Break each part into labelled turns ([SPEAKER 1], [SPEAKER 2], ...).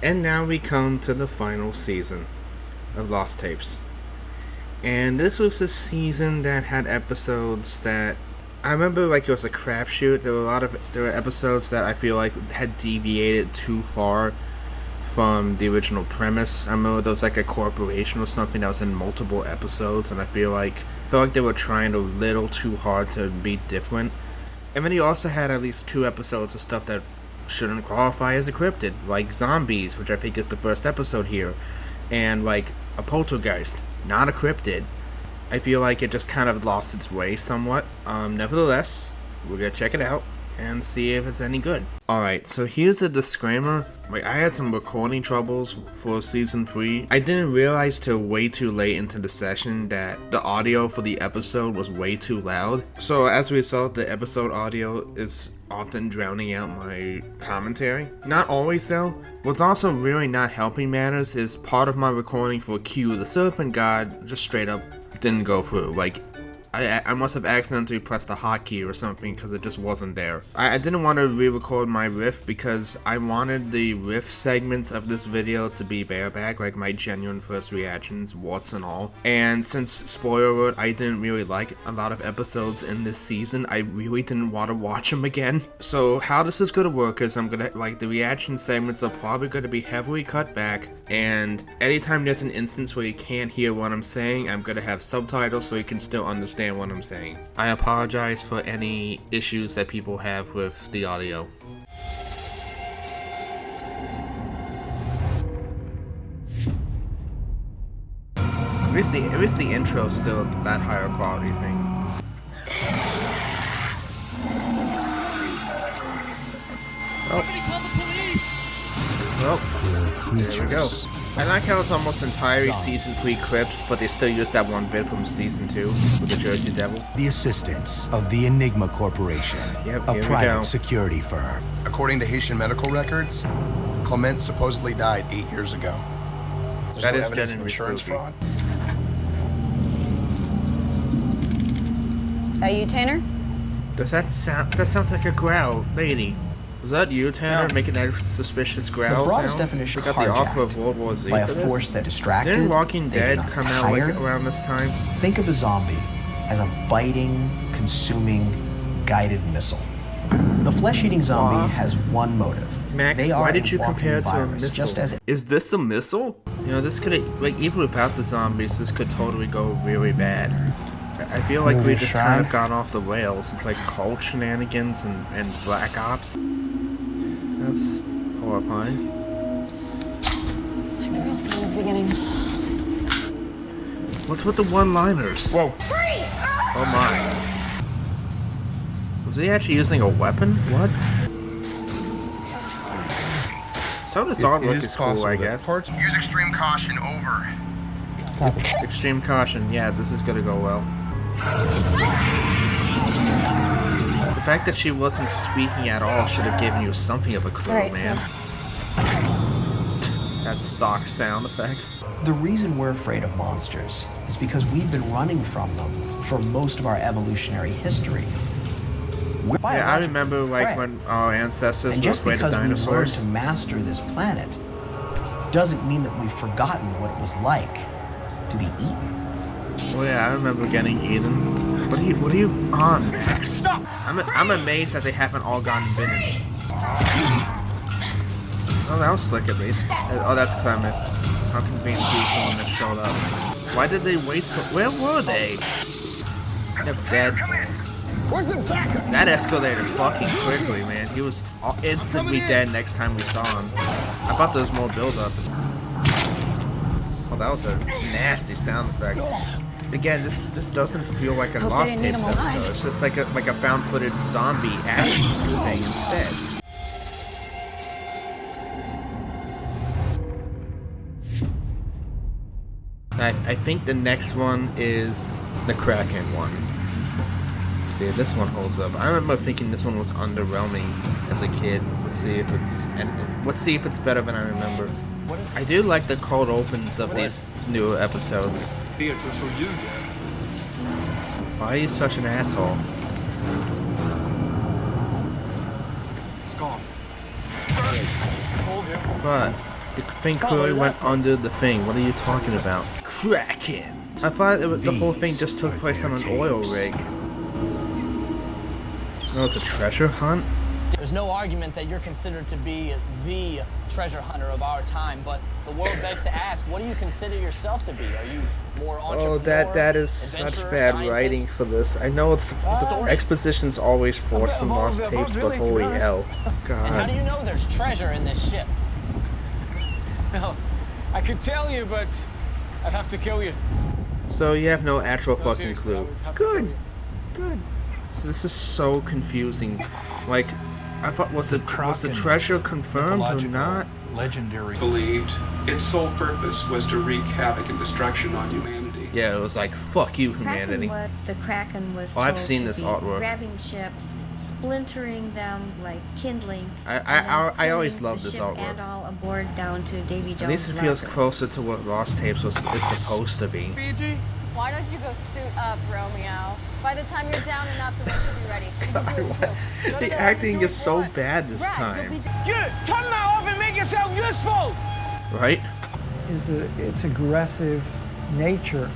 [SPEAKER 1] And now we come to the final season of Lost Tapes. And this was a season that had episodes that I remember like it was a crapshoot. There were episodes that I feel like had deviated too far from the original premise. I remember there was like a corporation or something that was in multiple episodes, and I feel like they were trying a little too hard to be different. And then you also had at least 2 episodes of stuff that shouldn't qualify as a cryptid, like zombies, which I think is the first episode here, and like a poltergeist, not a cryptid. I feel like it just kind of lost its way somewhat. Nevertheless, we're gonna check it out and see if it's any good. Alright, so here's a disclaimer. Like, I had some recording troubles for season 3. I didn't realize till way too late into the session that the audio for the episode was way too loud. So as a result, the episode audio is often drowning out my commentary. Not always though. What's also really not helping matters is part of my recording for Q, the Serpent God, just straight up didn't go through. Like, I must have accidentally pressed the hotkey or something because it just wasn't there. I didn't want to re-record my riff because I wanted the riff segments of this video to be bareback, like my genuine first reactions, warts and all. And since, spoiler alert, I didn't really like a lot of episodes in this season, I really didn't want to watch them again. So how this is going to work is the reaction segments are probably going to be heavily cut back, and anytime there's an instance where you can't hear what I'm saying, I'm going to have subtitles so you can still understand what I'm saying. I apologize for any issues that people have with the audio. At least the intro's still that higher quality thing. Well, there we go. I like how it's almost entirely season 3 clips, but they still use that one bit from season 2 with the Jersey Devil.
[SPEAKER 2] The assistance of the Enigma Corporation, a private security firm.
[SPEAKER 3] According to Haitian medical records, Clement supposedly died 8 years ago. There's
[SPEAKER 1] that
[SPEAKER 3] no
[SPEAKER 1] is
[SPEAKER 3] evidence of insurance fraud.
[SPEAKER 4] That you, Tanner?
[SPEAKER 1] Does that sound? That sounds like a growl, lady. Was that you, Tanner, making that suspicious growl
[SPEAKER 5] the broadest
[SPEAKER 1] sound?
[SPEAKER 5] definition
[SPEAKER 1] We got the offer of World War Z
[SPEAKER 5] by a
[SPEAKER 1] for this?
[SPEAKER 5] force that distracted.
[SPEAKER 1] Didn't Walking Dead come out like
[SPEAKER 5] tired.
[SPEAKER 1] around this time?
[SPEAKER 5] Think of a zombie as a biting, consuming, guided missile. The flesh-eating zombie has one motive.
[SPEAKER 1] Max, why did you compare it to a
[SPEAKER 5] virus,
[SPEAKER 1] missile?
[SPEAKER 5] just as
[SPEAKER 1] Is this a missile? You know, this could, like, even without the zombies, this could totally go really bad. I feel like we just kind of got off the rails. It's like cult shenanigans and Black Ops. That's horrifying.
[SPEAKER 4] It's like the real fun is beginning.
[SPEAKER 1] What's with the one-liners?
[SPEAKER 3] Whoa.
[SPEAKER 1] Oh my. Was he actually using a weapon? What? So this artwork is cool, I guess.
[SPEAKER 3] Use extreme caution, over.
[SPEAKER 1] Extreme caution. Yeah, this is gonna go well. The fact that she wasn't speaking at all should have given you something of a clue, man. That stock sound effect.
[SPEAKER 5] The reason we're afraid of monsters is because we've been running from them for most of our evolutionary history.
[SPEAKER 1] Yeah, I remember like when our ancestors were afraid of
[SPEAKER 5] dinosaurs. And just because we've learned
[SPEAKER 1] dinosaurs.
[SPEAKER 5] to master this planet doesn't mean that we've forgotten what it was like to be eaten.
[SPEAKER 1] Oh yeah, I remember getting eaten. What are you on, Max? Stop! I'm amazed that they haven't all gone bitten. Oh, that was slick at least. Oh, that's Clement. How convenient he was the one that showed up. Why did they wait so... Where were they? They're dead.
[SPEAKER 3] Where's the backup?
[SPEAKER 1] That escalated fucking quickly, man. He was instantly dead next time we saw him. I thought there was more build-up. Oh, that was a nasty sound effect. Again, this doesn't feel like a Lost Tapes episode. It's just like a found footage zombie action thing instead. I think the next one is the Kraken one. See, this one holds up. I remember thinking this one was underwhelming as a kid. Let's see if it's better than I remember. I do like the cold opens of these newer episodes. Why are you such an asshole?
[SPEAKER 6] It's gone.
[SPEAKER 1] But The thing clearly went under the thing. What are you talking about? Kraken! I thought the whole thing just took place on an oil rig. No, it's a treasure hunt?
[SPEAKER 6] There's no argument that you're considered to be the treasure hunter of our time, but the world begs to ask, what do you consider yourself to be? Are you more entrepreneur?
[SPEAKER 1] Oh, that is such bad writing for this. I know it's the exposition's always forced in Lost Tapes, but holy hell. God.
[SPEAKER 6] And how do you know there's treasure in this ship?
[SPEAKER 7] Well, I could tell you, but I'd have to kill you.
[SPEAKER 1] So you have no actual fucking clue. Good. Good. So this is so confusing. Like, I thought, was the treasure confirmed or not?
[SPEAKER 8] Legendary believed its sole purpose was to wreak havoc and destruction on humanity.
[SPEAKER 1] Yeah, it was like, fuck you, humanity.
[SPEAKER 9] The Kraken was
[SPEAKER 1] I've seen this artwork.
[SPEAKER 9] Grabbing ships, splintering them like kindling.
[SPEAKER 1] I always loved this artwork.
[SPEAKER 9] And all aboard down to Davy Jones.
[SPEAKER 1] At least it feels closer to what Lost Tapes is supposed to be.
[SPEAKER 10] Fiji? Why don't you go suit up, Romeo? By the time you're down enough, the rest will be ready. You can do it too.
[SPEAKER 1] The acting is so bad this time.
[SPEAKER 7] You turn that off and make yourself useful.
[SPEAKER 1] Right?
[SPEAKER 11] Its aggressive nature,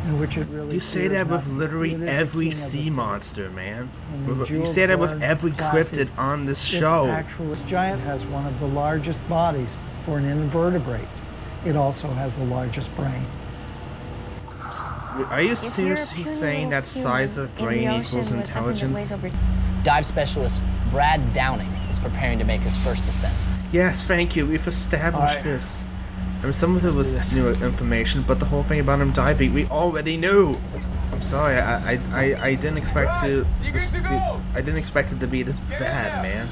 [SPEAKER 11] in which it really.
[SPEAKER 1] You say that with literally every sea monster, man. You say that with every cryptid on this show.
[SPEAKER 11] This giant has one of the largest bodies for an invertebrate. It also has the largest brain.
[SPEAKER 1] Are you seriously saying that size of brain equals intelligence?
[SPEAKER 6] Dive specialist Brad Downing is preparing to make his first descent.
[SPEAKER 1] Yes, thank you. We've established this. I mean, some of it was new information, but the whole thing about him diving, we already knew. I'm sorry, I didn't expect to. I didn't expect it to be this bad, man.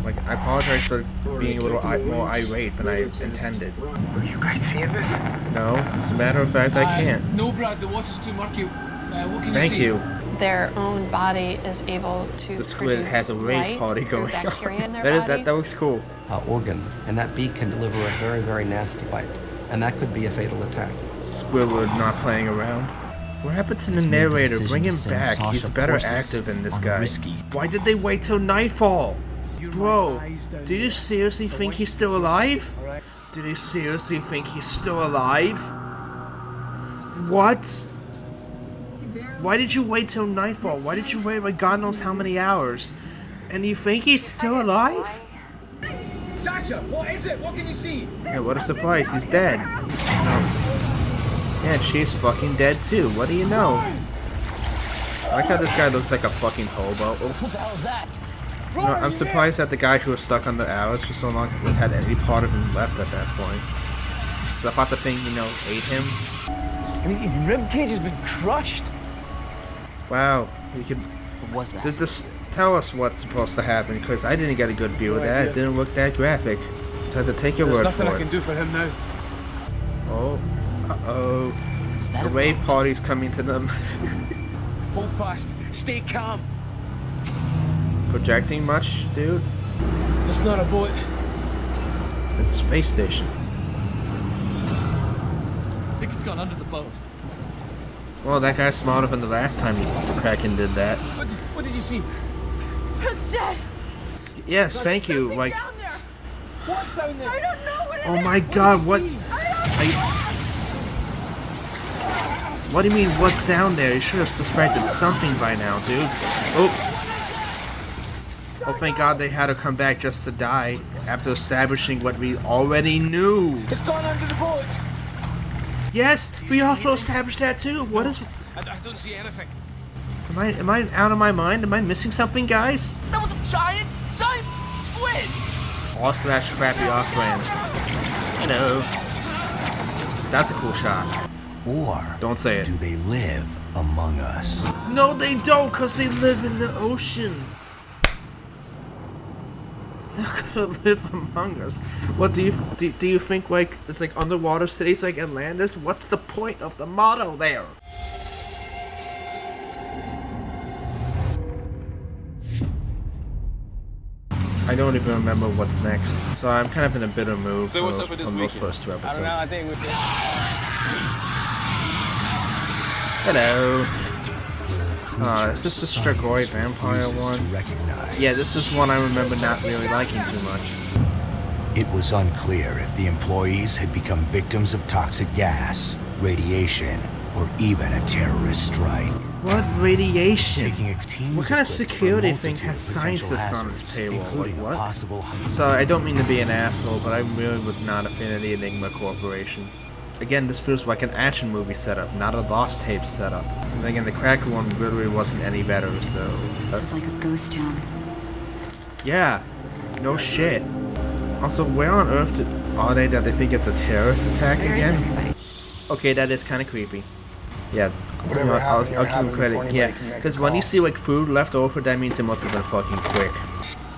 [SPEAKER 1] Like, I apologize for being a little more irate than I intended.
[SPEAKER 7] Are you guys seeing this?
[SPEAKER 1] No, as a matter of fact, I can't.
[SPEAKER 7] No, Brad, the water's too murky. What can
[SPEAKER 1] Thank you.
[SPEAKER 4] Their own body is able to.
[SPEAKER 1] The squid has a rave party going on. That looks cool.
[SPEAKER 5] Organ, and that beak can deliver a very, very nasty bite, and that could be a fatal attack.
[SPEAKER 1] Squidward not playing around. What happened to the narrator? Bring him back. He's better active than this guy. Why did they wait till nightfall? Bro, do you seriously think he's still alive? Did you seriously think he's still alive? What? Why did you wait till nightfall? Why did you wait like God knows how many hours? And you think he's still alive?
[SPEAKER 7] Sasha, what is it? What can you see?
[SPEAKER 1] Yeah, what a surprise, he's dead. Yeah, she's fucking dead too. What do you know? I like how this guy looks like a fucking hobo.
[SPEAKER 6] What the hell is that?
[SPEAKER 1] No, I'm surprised that the guy who was stuck on the arrows for so long had any part of him left at that point. So I thought the thing, ate him.
[SPEAKER 7] I mean, his ribcage has been crushed.
[SPEAKER 1] Wow, you could.
[SPEAKER 6] What was that?
[SPEAKER 1] Just tell us what's supposed to happen, because I didn't get a good view of that. It didn't look that graphic. So I have to take your word for it.
[SPEAKER 7] There's nothing I can do for him now.
[SPEAKER 1] Oh, uh-oh. The rave party's coming to them.
[SPEAKER 7] Hold fast. Stay calm.
[SPEAKER 1] Projecting much, dude?
[SPEAKER 7] It's not a boat.
[SPEAKER 1] It's a space station.
[SPEAKER 7] I think it's gone under the boat.
[SPEAKER 1] Well, that guy's smarter than the last time the Kraken did that.
[SPEAKER 7] What did you see?
[SPEAKER 10] It's dead.
[SPEAKER 1] Yes, thank you. Like,
[SPEAKER 10] Down there.
[SPEAKER 7] What's down there?
[SPEAKER 10] I don't know what it is.
[SPEAKER 1] oh my God, what? What do you mean, what's down there? You should have suspected something by now, dude. Oh, thank God they had to come back just to die after establishing what we already knew.
[SPEAKER 7] It's gone under the boat.
[SPEAKER 1] Yes, we also established that too. What is?
[SPEAKER 7] I don't see anything.
[SPEAKER 1] Am I out of my mind? Am I missing something, guys?
[SPEAKER 7] That was a giant squid.
[SPEAKER 1] All/slash crappy off-brands. Hello. That's a cool shot.
[SPEAKER 2] Or
[SPEAKER 1] don't say it.
[SPEAKER 2] Do they live among us?
[SPEAKER 1] No, they don't, because they live in the ocean. They're not gonna live among us. What do you think? Like it's like underwater cities like Atlantis? What's the point of the motto there? I don't even remember what's next, so I'm kind of in a bitter mood from those first two episodes.
[SPEAKER 7] I don't know,
[SPEAKER 1] Hello. Is this the Strigoi Vampire one? Yeah, this is one I remember not really liking too much.
[SPEAKER 2] It was unclear if the employees had become victims of toxic gas, radiation, or even a terrorist strike.
[SPEAKER 1] What radiation?
[SPEAKER 2] What
[SPEAKER 1] kind of security thing has scientists on its payroll? Like what? Sorry, I don't mean to be an asshole, but I really was not a fan of the Enigma Corporation. Again, this feels like an action movie setup, not a Lost Tapes setup. And again, the Kraken one literally wasn't any better, so...
[SPEAKER 4] This is like a ghost town.
[SPEAKER 1] Yeah, no shit. Also, where on earth are they that they think it's a terrorist attack
[SPEAKER 4] Where
[SPEAKER 1] again?
[SPEAKER 4] is everybody?
[SPEAKER 1] Okay, that is kind of creepy. Yeah, I'll give him credit. Yeah, because when you see like food left over, that means it must have been fucking quick.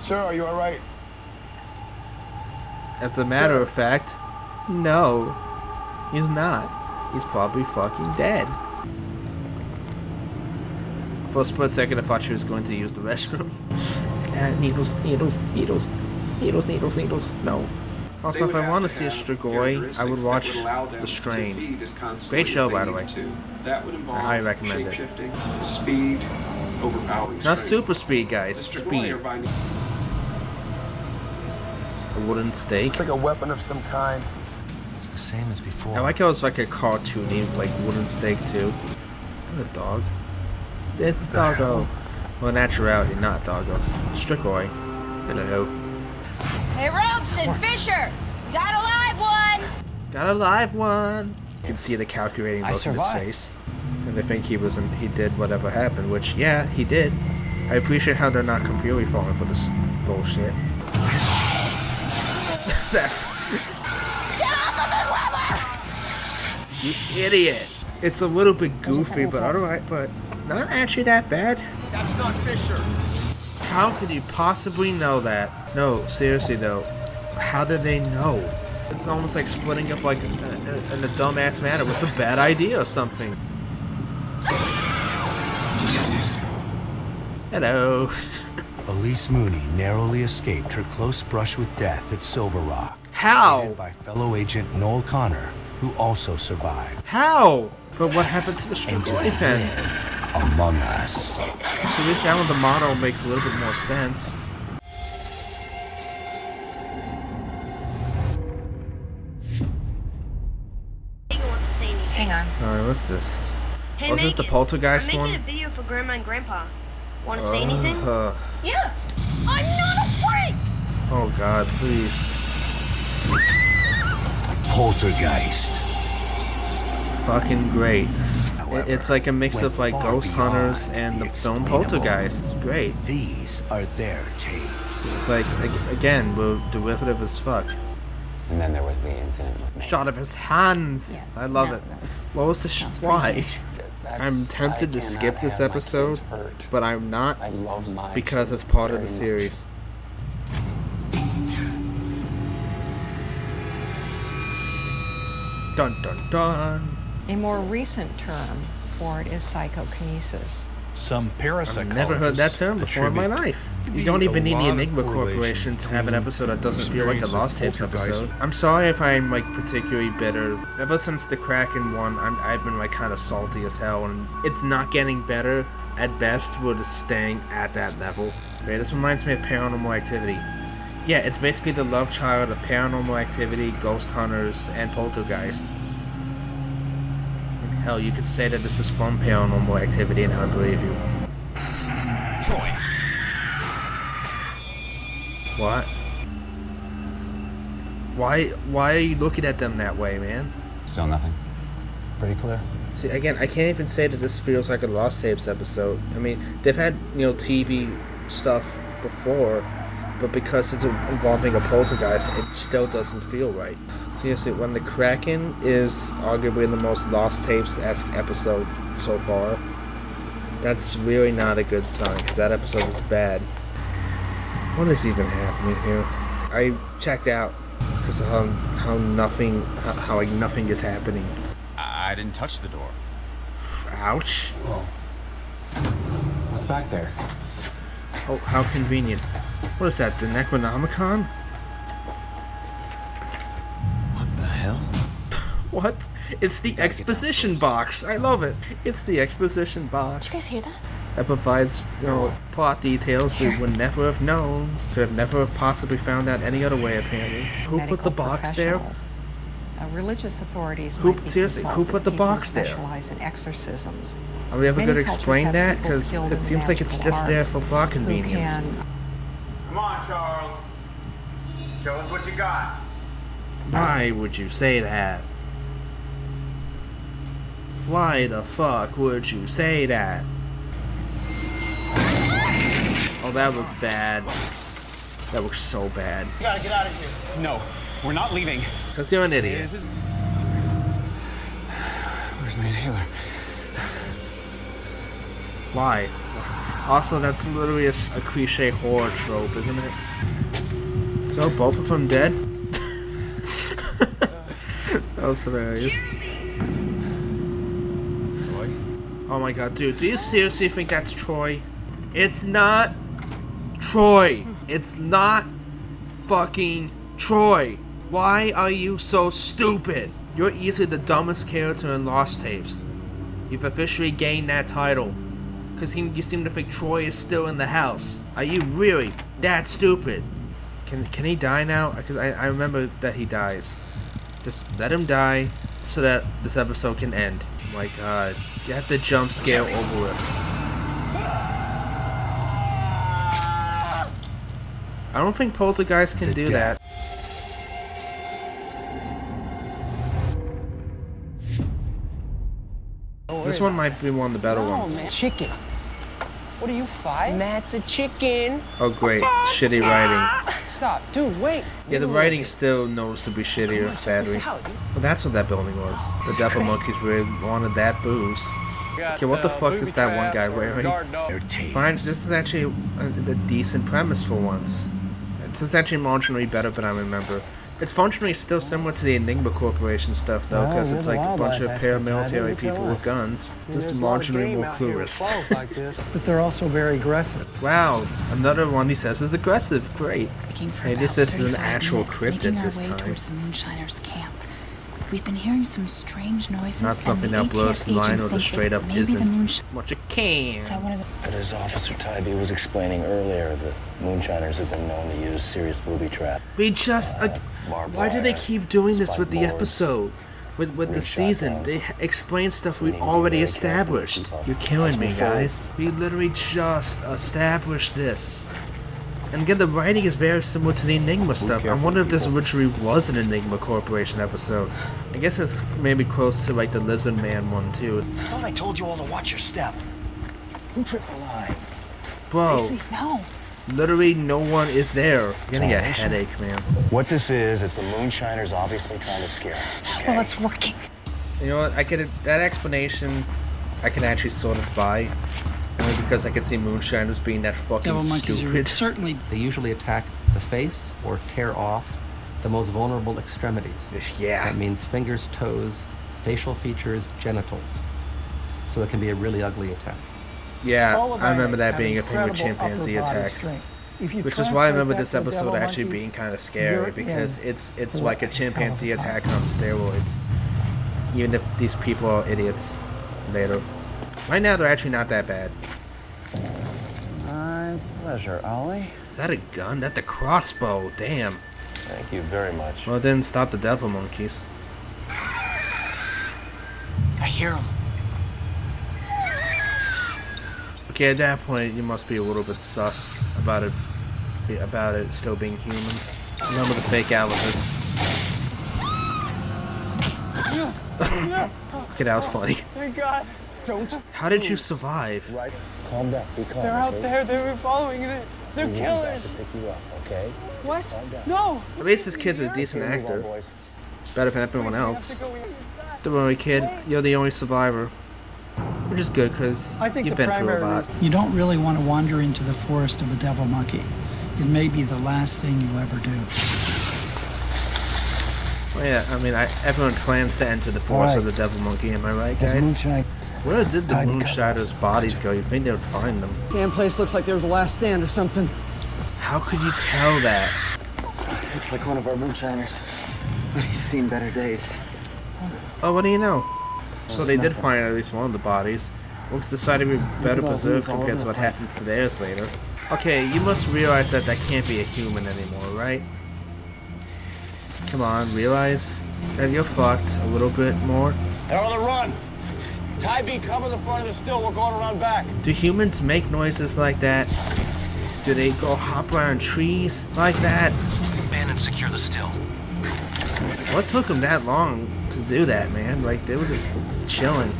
[SPEAKER 3] Sir, are you alright?
[SPEAKER 1] As a matter of fact, no, he's not. He's probably fucking dead. For a split second, I thought she was going to use the restroom. Needles, needles, needles, needles, needles, needles. No. Also, if I want to see a Strigoi, I would watch The Strain. Great show, by the way. I highly recommend it.
[SPEAKER 8] Speed, overpowering.
[SPEAKER 1] Not super speed, guys. Speed. A wooden stake.
[SPEAKER 3] It's like a weapon of some kind.
[SPEAKER 2] It's the same as before.
[SPEAKER 1] I like how it's like a cartoony, like wooden stake too. Is that a dog? It's doggo. Well, naturality, not doggos. Strigoi. Hello.
[SPEAKER 10] Hey, Ropes and Fisher! Got a live one!
[SPEAKER 1] Got a live one! You can see the calculating look in his face. And they think he did whatever happened, which, yeah, he did. I appreciate how they're not completely falling for this bullshit.
[SPEAKER 10] Get off of
[SPEAKER 1] You idiot! It's a little bit goofy, but alright, but not actually that bad.
[SPEAKER 3] That's not Fisher.
[SPEAKER 1] How could you possibly know that? No, seriously though, how did they know? It's almost like splitting up like in a dumbass manner was a bad idea or something. Hello.
[SPEAKER 2] Elise Mooney narrowly escaped her close brush with death at Silver Rock.
[SPEAKER 1] How?
[SPEAKER 2] Aided by fellow agent Noel Connor, who also survived.
[SPEAKER 1] How? But what happened to the Strigoi pen?
[SPEAKER 2] Among Us.
[SPEAKER 1] So at least that one, the motto makes a little bit more sense.
[SPEAKER 4] Hang on.
[SPEAKER 1] Alright, what's this?
[SPEAKER 12] Hey,
[SPEAKER 1] Oh, is this the Poltergeist
[SPEAKER 12] I'm
[SPEAKER 1] one?
[SPEAKER 12] making a video for Grandma and Grandpa. Want to say anything?
[SPEAKER 10] Yeah! I'm not a freak!
[SPEAKER 1] Oh god, please.
[SPEAKER 2] Poltergeist.
[SPEAKER 1] Fucking great.
[SPEAKER 2] However,
[SPEAKER 1] It's like a mix of like
[SPEAKER 2] went
[SPEAKER 1] Ghost
[SPEAKER 2] far
[SPEAKER 1] Hunters
[SPEAKER 2] beyond
[SPEAKER 1] and
[SPEAKER 2] the
[SPEAKER 1] the film
[SPEAKER 2] explainable.
[SPEAKER 1] Poltergeist. Great.
[SPEAKER 2] These are their tapes.
[SPEAKER 1] It's like, again, we're derivative as fuck.
[SPEAKER 13] And then there was the incident with me.
[SPEAKER 1] Shot up his hands.
[SPEAKER 4] Yes,
[SPEAKER 1] I love it. What was the why? I'm tempted to skip this episode, but I'm not
[SPEAKER 13] I love my
[SPEAKER 1] because
[SPEAKER 13] kids
[SPEAKER 1] it's part of
[SPEAKER 13] very
[SPEAKER 1] the
[SPEAKER 13] much.
[SPEAKER 1] series. Dun dun dun.
[SPEAKER 14] A more recent term for it is psychokinesis.
[SPEAKER 15] Some parapsychologists
[SPEAKER 1] I've never heard that term before in my life. You don't even need the Enigma Corporation to have an episode that doesn't feel like a Lost Tapes episode. I'm sorry if I'm like particularly bitter. Ever since the Kraken one, I've been like kind of salty as hell, and it's not getting better. At best, we're just staying at that level. Okay, this reminds me of Paranormal Activity. Yeah, it's basically the love child of Paranormal Activity, Ghost Hunters, and Poltergeist. Hell, you could say that this is from Paranormal Activity and I would believe you.
[SPEAKER 2] Troy.
[SPEAKER 1] What? Why are you looking at them that way, man?
[SPEAKER 13] Still nothing. Pretty clear.
[SPEAKER 1] See, again, I can't even say that this feels like a Lost Tapes episode. I mean, they've had, TV stuff before, but because it's involving a poltergeist, it still doesn't feel right. Seriously, when the Kraken is arguably the most Lost Tapes-esque episode so far, that's really not a good sign, because that episode is bad. What is even happening here? I checked out because of how nothing is happening.
[SPEAKER 15] I didn't touch the door.
[SPEAKER 1] Ouch.
[SPEAKER 13] What's back there?
[SPEAKER 1] Oh, how convenient. What is that, the Necronomicon?
[SPEAKER 2] What the hell?
[SPEAKER 1] What? It's the exposition box. I love it. It's the exposition box.
[SPEAKER 4] Did you guys hear that?
[SPEAKER 1] that provides, plot details we would never have known. Could have never have possibly found out any other way, apparently. Who put
[SPEAKER 14] Medical
[SPEAKER 1] the box there?
[SPEAKER 14] professionals. Religious authorities
[SPEAKER 1] Who-
[SPEAKER 14] might be
[SPEAKER 1] seriously, who
[SPEAKER 14] consulted,
[SPEAKER 1] put the
[SPEAKER 14] people
[SPEAKER 1] box there?
[SPEAKER 14] specialize in exorcisms.
[SPEAKER 1] Are we ever
[SPEAKER 14] Many
[SPEAKER 1] going to
[SPEAKER 14] cultures
[SPEAKER 1] explain
[SPEAKER 14] have
[SPEAKER 1] that?
[SPEAKER 14] people
[SPEAKER 1] Because
[SPEAKER 14] skilled
[SPEAKER 1] it
[SPEAKER 14] in
[SPEAKER 1] seems like it's
[SPEAKER 14] magical
[SPEAKER 1] just there
[SPEAKER 14] arts
[SPEAKER 1] for plot
[SPEAKER 14] who
[SPEAKER 1] convenience.
[SPEAKER 14] can-
[SPEAKER 15] Come on, Charles. Show us what you got.
[SPEAKER 1] Why would you say that? Why the fuck would you say that? Oh, that looked bad. That looks so bad.
[SPEAKER 7] You gotta get out of here. No, we're not leaving.
[SPEAKER 1] Because you're an idiot.
[SPEAKER 15] Where's my inhaler?
[SPEAKER 1] Why? Also, that's literally a cliche horror trope, isn't it? So, both of them dead? That was hilarious.
[SPEAKER 15] Troy?
[SPEAKER 1] Oh my god, dude, do you seriously think that's Troy? It's not Troy. It's not fucking Troy. Why are you so stupid? You're easily the dumbest character in Lost Tapes. You've officially gained that title. Because you seem to think Troy is still in the house. Are you really that stupid? Can he die now? Because I remember that he dies. Just let him die so that this episode can end. My god. Get the jump scare over with. I don't think Poltergeist can do that. This one might be one of the better ones.
[SPEAKER 6] Chicken. What are you, 5? Matt's a chicken.
[SPEAKER 1] Oh great, shitty writing.
[SPEAKER 6] Stop, dude, wait.
[SPEAKER 1] Yeah, the writing still noticeably shittier, sadly. Well, that's what that building was. The Devil Monkeys really wanted that booze. Okay, what the fuck is that one guy wearing? Fine, this is actually a decent premise for once. This is actually marginally better than I remember. It's functionally still similar to the Enigma Corporation stuff, though, because it's like a bunch of paramilitary people with guns. Just marginally more clueless.
[SPEAKER 11] But they're also very aggressive.
[SPEAKER 1] Wow, another one he says is aggressive. Great. Hey, this is an actual cryptid this time.
[SPEAKER 16] Towards the Moonshiners' camp. We've been hearing some strange noises.
[SPEAKER 1] Not something that blurs the line or the straight up isn't. Bunch of cans.
[SPEAKER 17] But as Officer Tybee was explaining earlier, the Moonshiners have been known to use serious booby traps.
[SPEAKER 1] We just why do they keep doing this with the episode? With the season? They explain stuff we already established. You're killing me, guys. We literally just established this. And again, the writing is very similar to the Enigma stuff. I wonder if this originally was an Enigma Corporation episode. I guess it's maybe close to like the Lizard Man one too.
[SPEAKER 5] I thought I told you all to watch your step. Who tripped the line?
[SPEAKER 1] Bro,
[SPEAKER 16] Stacy, no.
[SPEAKER 1] literally no one is there. I'm getting a headache, man.
[SPEAKER 17] What this is the Moonshiners obviously trying to scare us. Okay?
[SPEAKER 16] Well, it's working.
[SPEAKER 1] You know what? I get it. That explanation I can actually sort of buy. Only because I can see Moonshiners being that fucking stupid.
[SPEAKER 18] Certainly, they usually attack the face or tear off the most vulnerable extremities.
[SPEAKER 1] Yeah.
[SPEAKER 18] That means fingers, toes, facial features, genitals. So it can be a really ugly attack.
[SPEAKER 1] Yeah, I remember that being a thing with chimpanzee attacks. Which is why I remember this episode actually being kind of scary, because it's like a chimpanzee attack on steroids. Even if these people are idiots later. Right now, they're actually not that bad.
[SPEAKER 17] My pleasure, Ollie.
[SPEAKER 1] Is that a gun? That's a crossbow. Damn.
[SPEAKER 17] Thank you very much.
[SPEAKER 1] Well, it didn't stop the Devil Monkeys.
[SPEAKER 5] I hear him.
[SPEAKER 1] Okay, at that point, you must be a little bit sus about it still being humans. Remember the fake alibis. Okay, that was funny.
[SPEAKER 7] Thank God. Don't.
[SPEAKER 1] How did you survive?
[SPEAKER 17] Right. Calm down. Be calm.
[SPEAKER 7] They're out there. They were following it. They're killers.
[SPEAKER 17] To pick you up, okay?
[SPEAKER 7] What? No.
[SPEAKER 1] At least this kid's a decent actor. Better than everyone else. Don't worry, kid. You're the only survivor. Which is good, because you've been through a lot.
[SPEAKER 11] You don't really want to wander into the forest of a devil monkey. It may be the last thing you ever do.
[SPEAKER 1] Well, yeah, I mean, everyone plans to enter the forest of the devil monkey, am I right, guys? Where did the Moonshiners' bodies go? You think they would find them?
[SPEAKER 7] Damn place looks like there was a last stand or something.
[SPEAKER 1] How could you tell that?
[SPEAKER 17] Looks like one of our Moonshiners. He's seen better days.
[SPEAKER 1] Oh, what do you know? So they did find at least one of the bodies. looks decidedly better preserved compared to what happens to theirs later. Okay, you must realize that can't be a human anymore, right? Come on, realize that you're fucked a little bit more.
[SPEAKER 15] They're on the run. Ty B, cover the front of the still. We're going around back.
[SPEAKER 1] Do humans make noises like that? Do they go hop around trees like that?
[SPEAKER 5] Man and secure the still.
[SPEAKER 1] What took them that long to do that, man? Like, they were just chilling.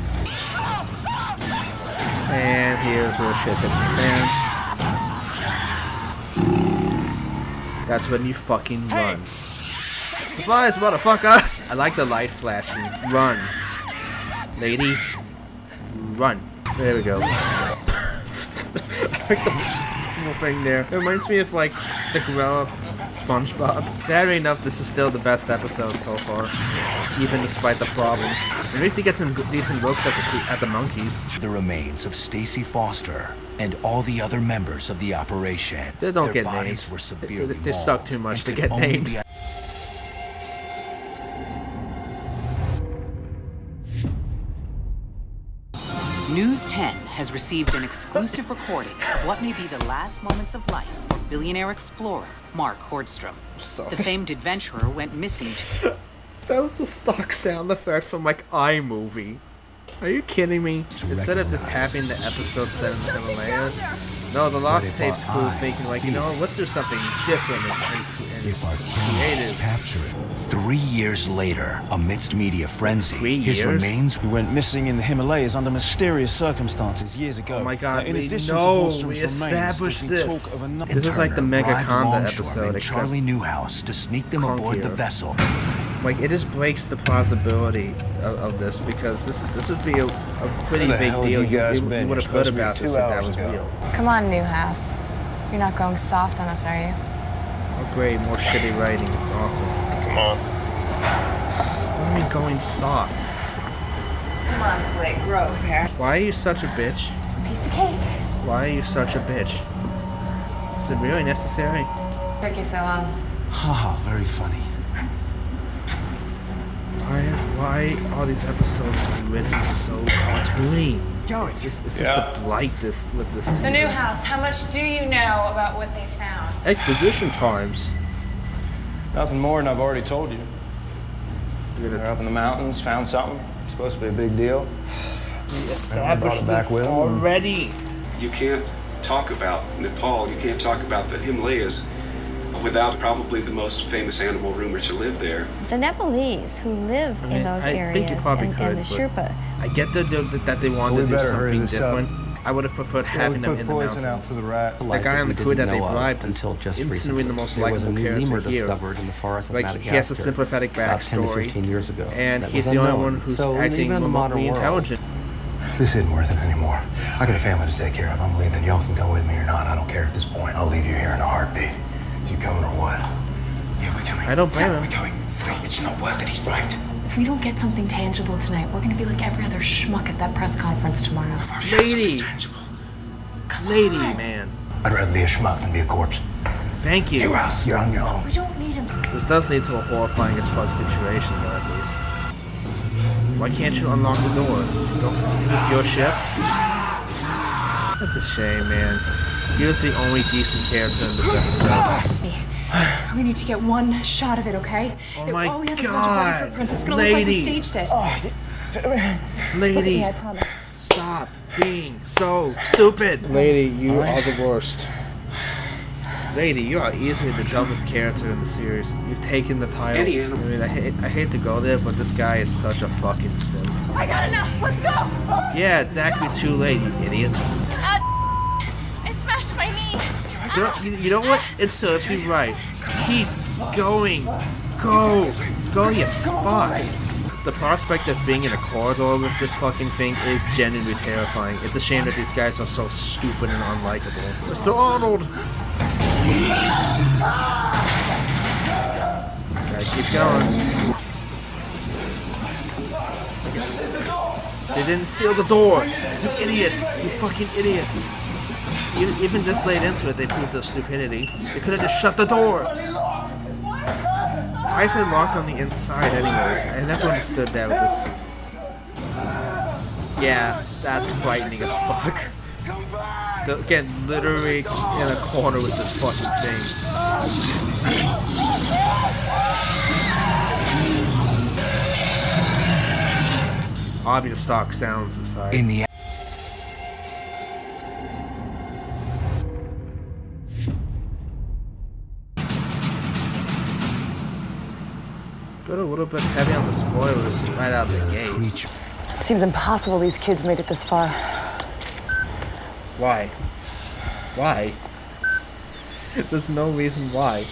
[SPEAKER 1] And here's where shit hits the fan. That's when you fucking run. Surprise, motherfucker! I like the light flashing. Run. Lady. Run. There we go. I like the little thing there. It reminds me of, like, the growl of SpongeBob. Sadly enough, this is still the best episode so far, even despite the problems. At least you get some decent looks at the monkeys.
[SPEAKER 2] The remains of Stacy Foster and all the other members of the operation.
[SPEAKER 1] They don't
[SPEAKER 2] Their
[SPEAKER 1] get
[SPEAKER 2] bodies
[SPEAKER 1] named.
[SPEAKER 2] Were severely
[SPEAKER 1] They suck too much to get
[SPEAKER 2] only
[SPEAKER 1] named.
[SPEAKER 19] News 10 has received an exclusive recording of what may be the last moments of life for billionaire explorer Mark Hordstrom. The famed adventurer went missing.
[SPEAKER 1] That was a stock sound effect from, like, iMovie. Are you kidding me? Instead of just having the episode set in the Himalayas, no, the Lost Tapes crew thinking, like, you know, let's do something different and creative.
[SPEAKER 2] Capture it. 3 years later, amidst media frenzy, his remains
[SPEAKER 20] went missing in the Himalayas under mysterious circumstances years ago.
[SPEAKER 1] Oh my god,
[SPEAKER 20] in addition to
[SPEAKER 1] we
[SPEAKER 20] Hordstrom's
[SPEAKER 1] established
[SPEAKER 20] remains,
[SPEAKER 1] this.
[SPEAKER 20] talk of another
[SPEAKER 1] This is like the Mega
[SPEAKER 2] bribed
[SPEAKER 1] Conda
[SPEAKER 2] Longshore
[SPEAKER 1] episode,
[SPEAKER 2] and
[SPEAKER 1] except
[SPEAKER 2] Charlie Newhouse to sneak them aboard the vessel.
[SPEAKER 1] Like, it just breaks the plausibility of this, because this would be a pretty
[SPEAKER 20] Where the
[SPEAKER 1] big
[SPEAKER 20] hell
[SPEAKER 1] deal.
[SPEAKER 20] have you guys
[SPEAKER 1] You
[SPEAKER 20] been?
[SPEAKER 1] would have
[SPEAKER 20] You're
[SPEAKER 1] heard
[SPEAKER 20] supposed to be
[SPEAKER 1] about
[SPEAKER 20] 2
[SPEAKER 1] this if that
[SPEAKER 20] hours
[SPEAKER 1] was
[SPEAKER 20] ago.
[SPEAKER 1] real.
[SPEAKER 4] Come on, Newhouse. You're not going soft on us, are you?
[SPEAKER 1] Oh great, more shitty writing, it's awesome.
[SPEAKER 20] Come on.
[SPEAKER 1] What do you mean going soft?
[SPEAKER 4] Come on, Slick, grow over here.
[SPEAKER 1] Why are you such a bitch?
[SPEAKER 4] Piece of cake.
[SPEAKER 1] Why are you such a bitch? Is it really necessary?
[SPEAKER 4] Took you so long.
[SPEAKER 20] Haha, very funny.
[SPEAKER 1] Why all these episodes written so cartoony? It's just to blight this with this
[SPEAKER 4] So,
[SPEAKER 1] season.
[SPEAKER 4] Newhouse, how much do you know about what they found?
[SPEAKER 1] Exposition times.
[SPEAKER 20] Nothing more than I've already told you. They're up in the mountains, found something. Supposed to be a big deal.
[SPEAKER 1] We established
[SPEAKER 20] back
[SPEAKER 1] this
[SPEAKER 20] with them.
[SPEAKER 1] already.
[SPEAKER 8] You can't talk about Nepal, you can't talk about the Himalayas without probably the most famous animal rumored to live there.
[SPEAKER 9] The Nepalese who live in those areas
[SPEAKER 1] think you probably
[SPEAKER 9] and
[SPEAKER 1] could,
[SPEAKER 9] the
[SPEAKER 1] but
[SPEAKER 9] Sherpa.
[SPEAKER 1] I get that they wanted
[SPEAKER 20] We
[SPEAKER 1] to do
[SPEAKER 20] better hurry
[SPEAKER 1] something
[SPEAKER 20] this
[SPEAKER 1] different.
[SPEAKER 20] up.
[SPEAKER 1] I would have preferred having them in the
[SPEAKER 20] poison out
[SPEAKER 1] mountains.
[SPEAKER 20] for the rats.
[SPEAKER 1] The guy on the crew that they bribed is
[SPEAKER 18] until just
[SPEAKER 1] instantly the
[SPEAKER 18] recently.
[SPEAKER 1] most
[SPEAKER 18] There was a
[SPEAKER 1] likable
[SPEAKER 18] new
[SPEAKER 1] character
[SPEAKER 18] lemur
[SPEAKER 1] here.
[SPEAKER 18] discovered in the forest of
[SPEAKER 1] Like, he has a
[SPEAKER 18] Madagascar
[SPEAKER 1] sympathetic
[SPEAKER 18] about 10 to
[SPEAKER 1] backstory,
[SPEAKER 18] 15 years ago.
[SPEAKER 1] and
[SPEAKER 18] that
[SPEAKER 1] he's
[SPEAKER 18] was
[SPEAKER 1] the only
[SPEAKER 18] unknown.
[SPEAKER 1] one who's
[SPEAKER 18] So
[SPEAKER 1] acting
[SPEAKER 18] even in the modern
[SPEAKER 1] remotely
[SPEAKER 18] world,
[SPEAKER 1] intelligent.
[SPEAKER 20] This isn't worth it anymore. I got a family to take care of. I'm leaving. Y'all can go with me or not. I don't care at this point. I'll leave you here in a heartbeat. You coming or what?
[SPEAKER 3] Yeah, we're coming.
[SPEAKER 1] I don't blame him.
[SPEAKER 3] We're going. Sweet, it's not worth it. He's right.
[SPEAKER 21] If we don't get something tangible tonight, we're gonna be like every other schmuck at that press conference tomorrow.
[SPEAKER 1] Lady! Lady, man.
[SPEAKER 20] I'd rather be a schmuck than be a corpse.
[SPEAKER 1] Thank you.
[SPEAKER 20] You're on your own.
[SPEAKER 21] We don't need him.
[SPEAKER 1] This does lead to a horrifying as fuck situation, though, at least. Why can't you unlock the door? Is this your ship? That's a shame, man. He was the only decent character in this episode.
[SPEAKER 21] We need to get one shot of it, okay?
[SPEAKER 1] Oh my
[SPEAKER 21] we have
[SPEAKER 1] God.
[SPEAKER 21] a footprints. It's gonna look like we staged it.
[SPEAKER 1] Lady,
[SPEAKER 21] Look at me, I promise.
[SPEAKER 1] stop being so stupid. Lady, you are the worst. Lady, you are easily the dumbest character in the series. You've taken the title.
[SPEAKER 8] Any animal.
[SPEAKER 1] I mean, I hate to go there, but this guy is such a fucking simp.
[SPEAKER 10] I got enough. Let's go.
[SPEAKER 1] Yeah, exactly. Too late, you idiots.
[SPEAKER 10] I smashed my knee.
[SPEAKER 1] So, you know what? It serves you right. Keep going. Go, you fucks. The prospect of being in a corridor with this fucking thing is genuinely terrifying. It's a shame that these guys are so stupid and unlikable. Mr. Arnold! Gotta keep going. They didn't seal the door! You idiots! You fucking idiots! Even this late into it, they proved their stupidity. They could have just shut the door! Why is it locked on the inside anyways? I never understood that with this. Yeah, that's frightening as fuck. Again, literally in a corner with this fucking thing. Obvious stock sounds aside.
[SPEAKER 2] In the
[SPEAKER 1] Got a little bit heavy on the spoilers right out of the gate.
[SPEAKER 21] It seems impossible these kids made it this far.
[SPEAKER 1] Why? Why? There's no reason why.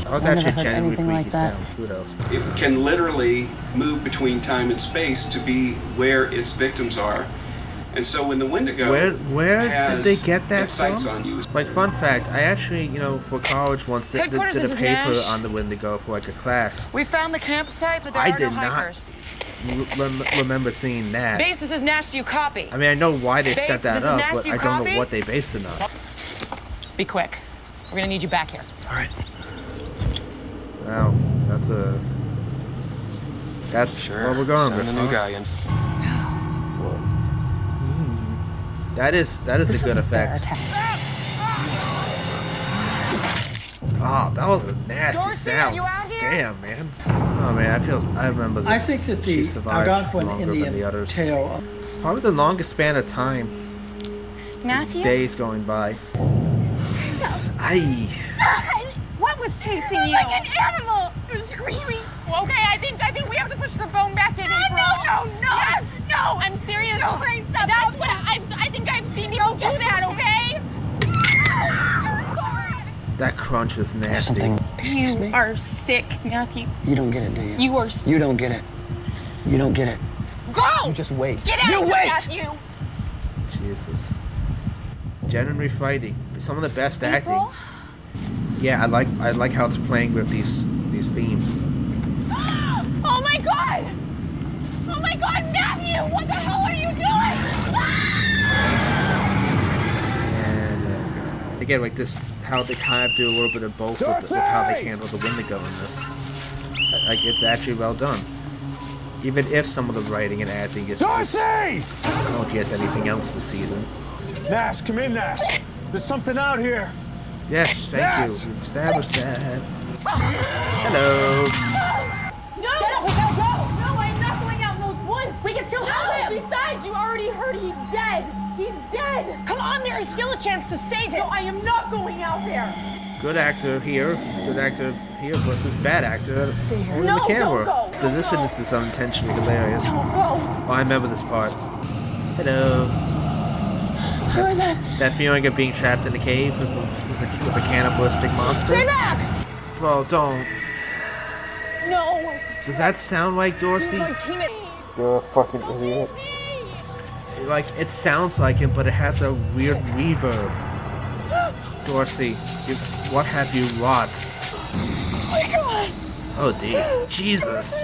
[SPEAKER 1] That was actually a genuinely freaky sound. Who else?
[SPEAKER 8] It can literally move between time and space to be where its victims are. And so when the Wendigo
[SPEAKER 1] Where
[SPEAKER 8] has
[SPEAKER 1] did they get that
[SPEAKER 8] its sights
[SPEAKER 1] from?
[SPEAKER 8] on you,
[SPEAKER 1] Like, fun fact, I actually, for college once did a paper
[SPEAKER 12] Nash.
[SPEAKER 1] on the Wendigo for like a class.
[SPEAKER 12] We found the campsite, but there
[SPEAKER 1] I
[SPEAKER 12] are
[SPEAKER 1] did
[SPEAKER 12] no
[SPEAKER 1] not
[SPEAKER 12] hikers.
[SPEAKER 1] remember seeing that.
[SPEAKER 12] Base, this is Nash. Do you copy?
[SPEAKER 1] I mean, I know why they
[SPEAKER 12] Base,
[SPEAKER 1] set that
[SPEAKER 12] this is
[SPEAKER 1] up,
[SPEAKER 12] Nash,
[SPEAKER 1] but
[SPEAKER 12] do you
[SPEAKER 1] I don't know
[SPEAKER 12] copy?
[SPEAKER 1] what they based it on.
[SPEAKER 12] Be quick. We're gonna need you back here.
[SPEAKER 1] All right. Wow, that's where we're going with.
[SPEAKER 20] Send a new guy in.
[SPEAKER 1] That is a good effect. Oh, that was a nasty sound. Damn, man. Oh man, I remember this.
[SPEAKER 11] I think that
[SPEAKER 1] she
[SPEAKER 11] the
[SPEAKER 1] survived
[SPEAKER 11] Algonquin
[SPEAKER 1] longer than
[SPEAKER 11] Indian
[SPEAKER 1] the others.
[SPEAKER 11] tale.
[SPEAKER 1] Probably the longest span of time.
[SPEAKER 9] Matthew?
[SPEAKER 1] Days going by. Aye.
[SPEAKER 10] What was chasing you?
[SPEAKER 21] Like an animal! It was screaming!
[SPEAKER 10] Okay, I think we have to push the phone back in, April.
[SPEAKER 21] No!
[SPEAKER 10] Yes!
[SPEAKER 21] No!
[SPEAKER 10] I'm serious.
[SPEAKER 21] No, Rain, stop!
[SPEAKER 10] That's what I think I've seen people do that, okay?
[SPEAKER 1] That crunch was nasty.
[SPEAKER 21] Excuse me?
[SPEAKER 10] Are sick, Matthew.
[SPEAKER 17] You don't get it, do you?
[SPEAKER 10] You are
[SPEAKER 17] You don't get it. You don't get it.
[SPEAKER 10] Go!
[SPEAKER 17] You just wait.
[SPEAKER 10] Get out
[SPEAKER 17] You
[SPEAKER 10] of here,
[SPEAKER 17] wait!
[SPEAKER 10] Matthew!
[SPEAKER 1] Jesus. Genuinely fighting. Some of the best acting. Yeah, I like how it's playing with these themes.
[SPEAKER 10] Oh my god! Oh my god, Matthew! What the hell are you doing?
[SPEAKER 1] And again, like this, how they kind of do a little bit of both with how they handle the Wendigo in this. Like, it's actually well done. Even if some of the writing and acting is clunky as anything else this season.
[SPEAKER 15] Nash, come in, Nash. There's something out here.
[SPEAKER 1] Yes, thank you. We've established that. Hello.
[SPEAKER 10] No! Get up, we gotta go! No, I'm not going out in those woods! We can still help him! Besides, you already heard he's dead! He's dead!
[SPEAKER 21] Come on, there is still a chance to save him!
[SPEAKER 10] No, I am not going out there!
[SPEAKER 1] Good actor here versus bad actor
[SPEAKER 10] Stay here.
[SPEAKER 1] holding
[SPEAKER 10] No,
[SPEAKER 1] the camera.
[SPEAKER 10] don't go,
[SPEAKER 1] The dissonance is unintentionally hilarious.
[SPEAKER 10] Don't go!
[SPEAKER 1] Oh, I remember this part. Hello.
[SPEAKER 10] Who is that?
[SPEAKER 1] That feeling of being trapped in a cave with a cannibalistic monster.
[SPEAKER 10] Stay back!
[SPEAKER 1] Bro, don't.
[SPEAKER 10] No!
[SPEAKER 1] Does that sound like Dorsey? You're a fucking idiot. Like, it sounds like him, but it has a weird reverb. Dorsey, what have you wrought?
[SPEAKER 21] Oh my god!
[SPEAKER 1] Oh dear. Jesus.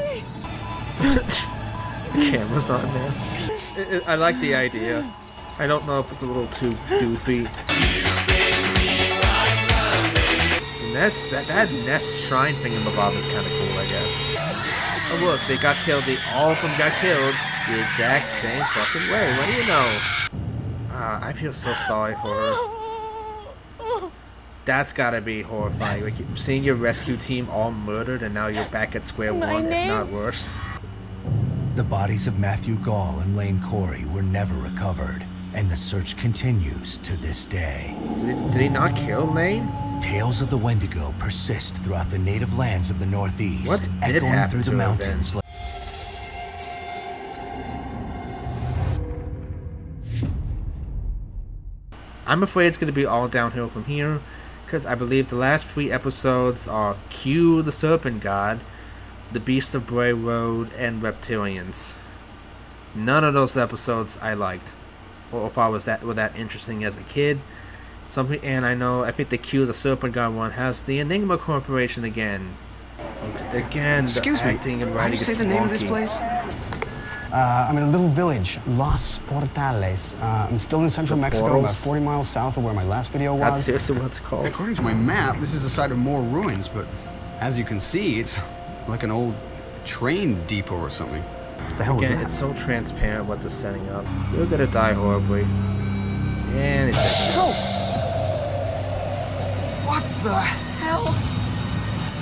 [SPEAKER 1] The camera's on there. I like the idea. I don't know if it's a little too doofy. And that nest shrine thingamabob is kind of cool, I guess. Oh look, they got killed. All of them got killed the exact same fucking way. What do you know? I feel so sorry for her. That's gotta be horrifying. Like seeing your rescue team all murdered, and now you're back at square one, if not worse.
[SPEAKER 2] The bodies of Matthew Gall and Lane Corey were never recovered, and the search continues to this day.
[SPEAKER 1] Did he not kill Lane?
[SPEAKER 2] Tales of the Wendigo persist throughout the native lands of the Northeast,
[SPEAKER 1] What did
[SPEAKER 2] echoing
[SPEAKER 1] happen
[SPEAKER 2] through
[SPEAKER 1] to
[SPEAKER 2] the
[SPEAKER 1] her
[SPEAKER 2] mountains.
[SPEAKER 1] I'm afraid it's going to be all downhill from here, because I believe the last 3 episodes are Q, the Serpent God, the Beast of Bray Road, and Reptilians. None of those episodes I liked, or if I were that interesting as a kid. And I think the Q, the Serpent God one has the Enigma Corporation again. Again,
[SPEAKER 5] Excuse
[SPEAKER 1] the
[SPEAKER 5] me,
[SPEAKER 1] acting and
[SPEAKER 5] how do
[SPEAKER 1] writing
[SPEAKER 5] you
[SPEAKER 1] is
[SPEAKER 5] say the name of this
[SPEAKER 1] wonky.
[SPEAKER 5] place? I'm in a little village, Los Portales. I'm still in central
[SPEAKER 1] The
[SPEAKER 5] Mexico, about
[SPEAKER 1] Portals?
[SPEAKER 5] 40 miles south of where my last video was.
[SPEAKER 1] That's seriously what it's called.
[SPEAKER 22] According to my map, this is the site of more ruins, but as you can see, it's like an old
[SPEAKER 13] train depot or something.
[SPEAKER 1] What the hell was that? It's so transparent what they're setting up. You're gonna die horribly. And it's
[SPEAKER 2] What the hell?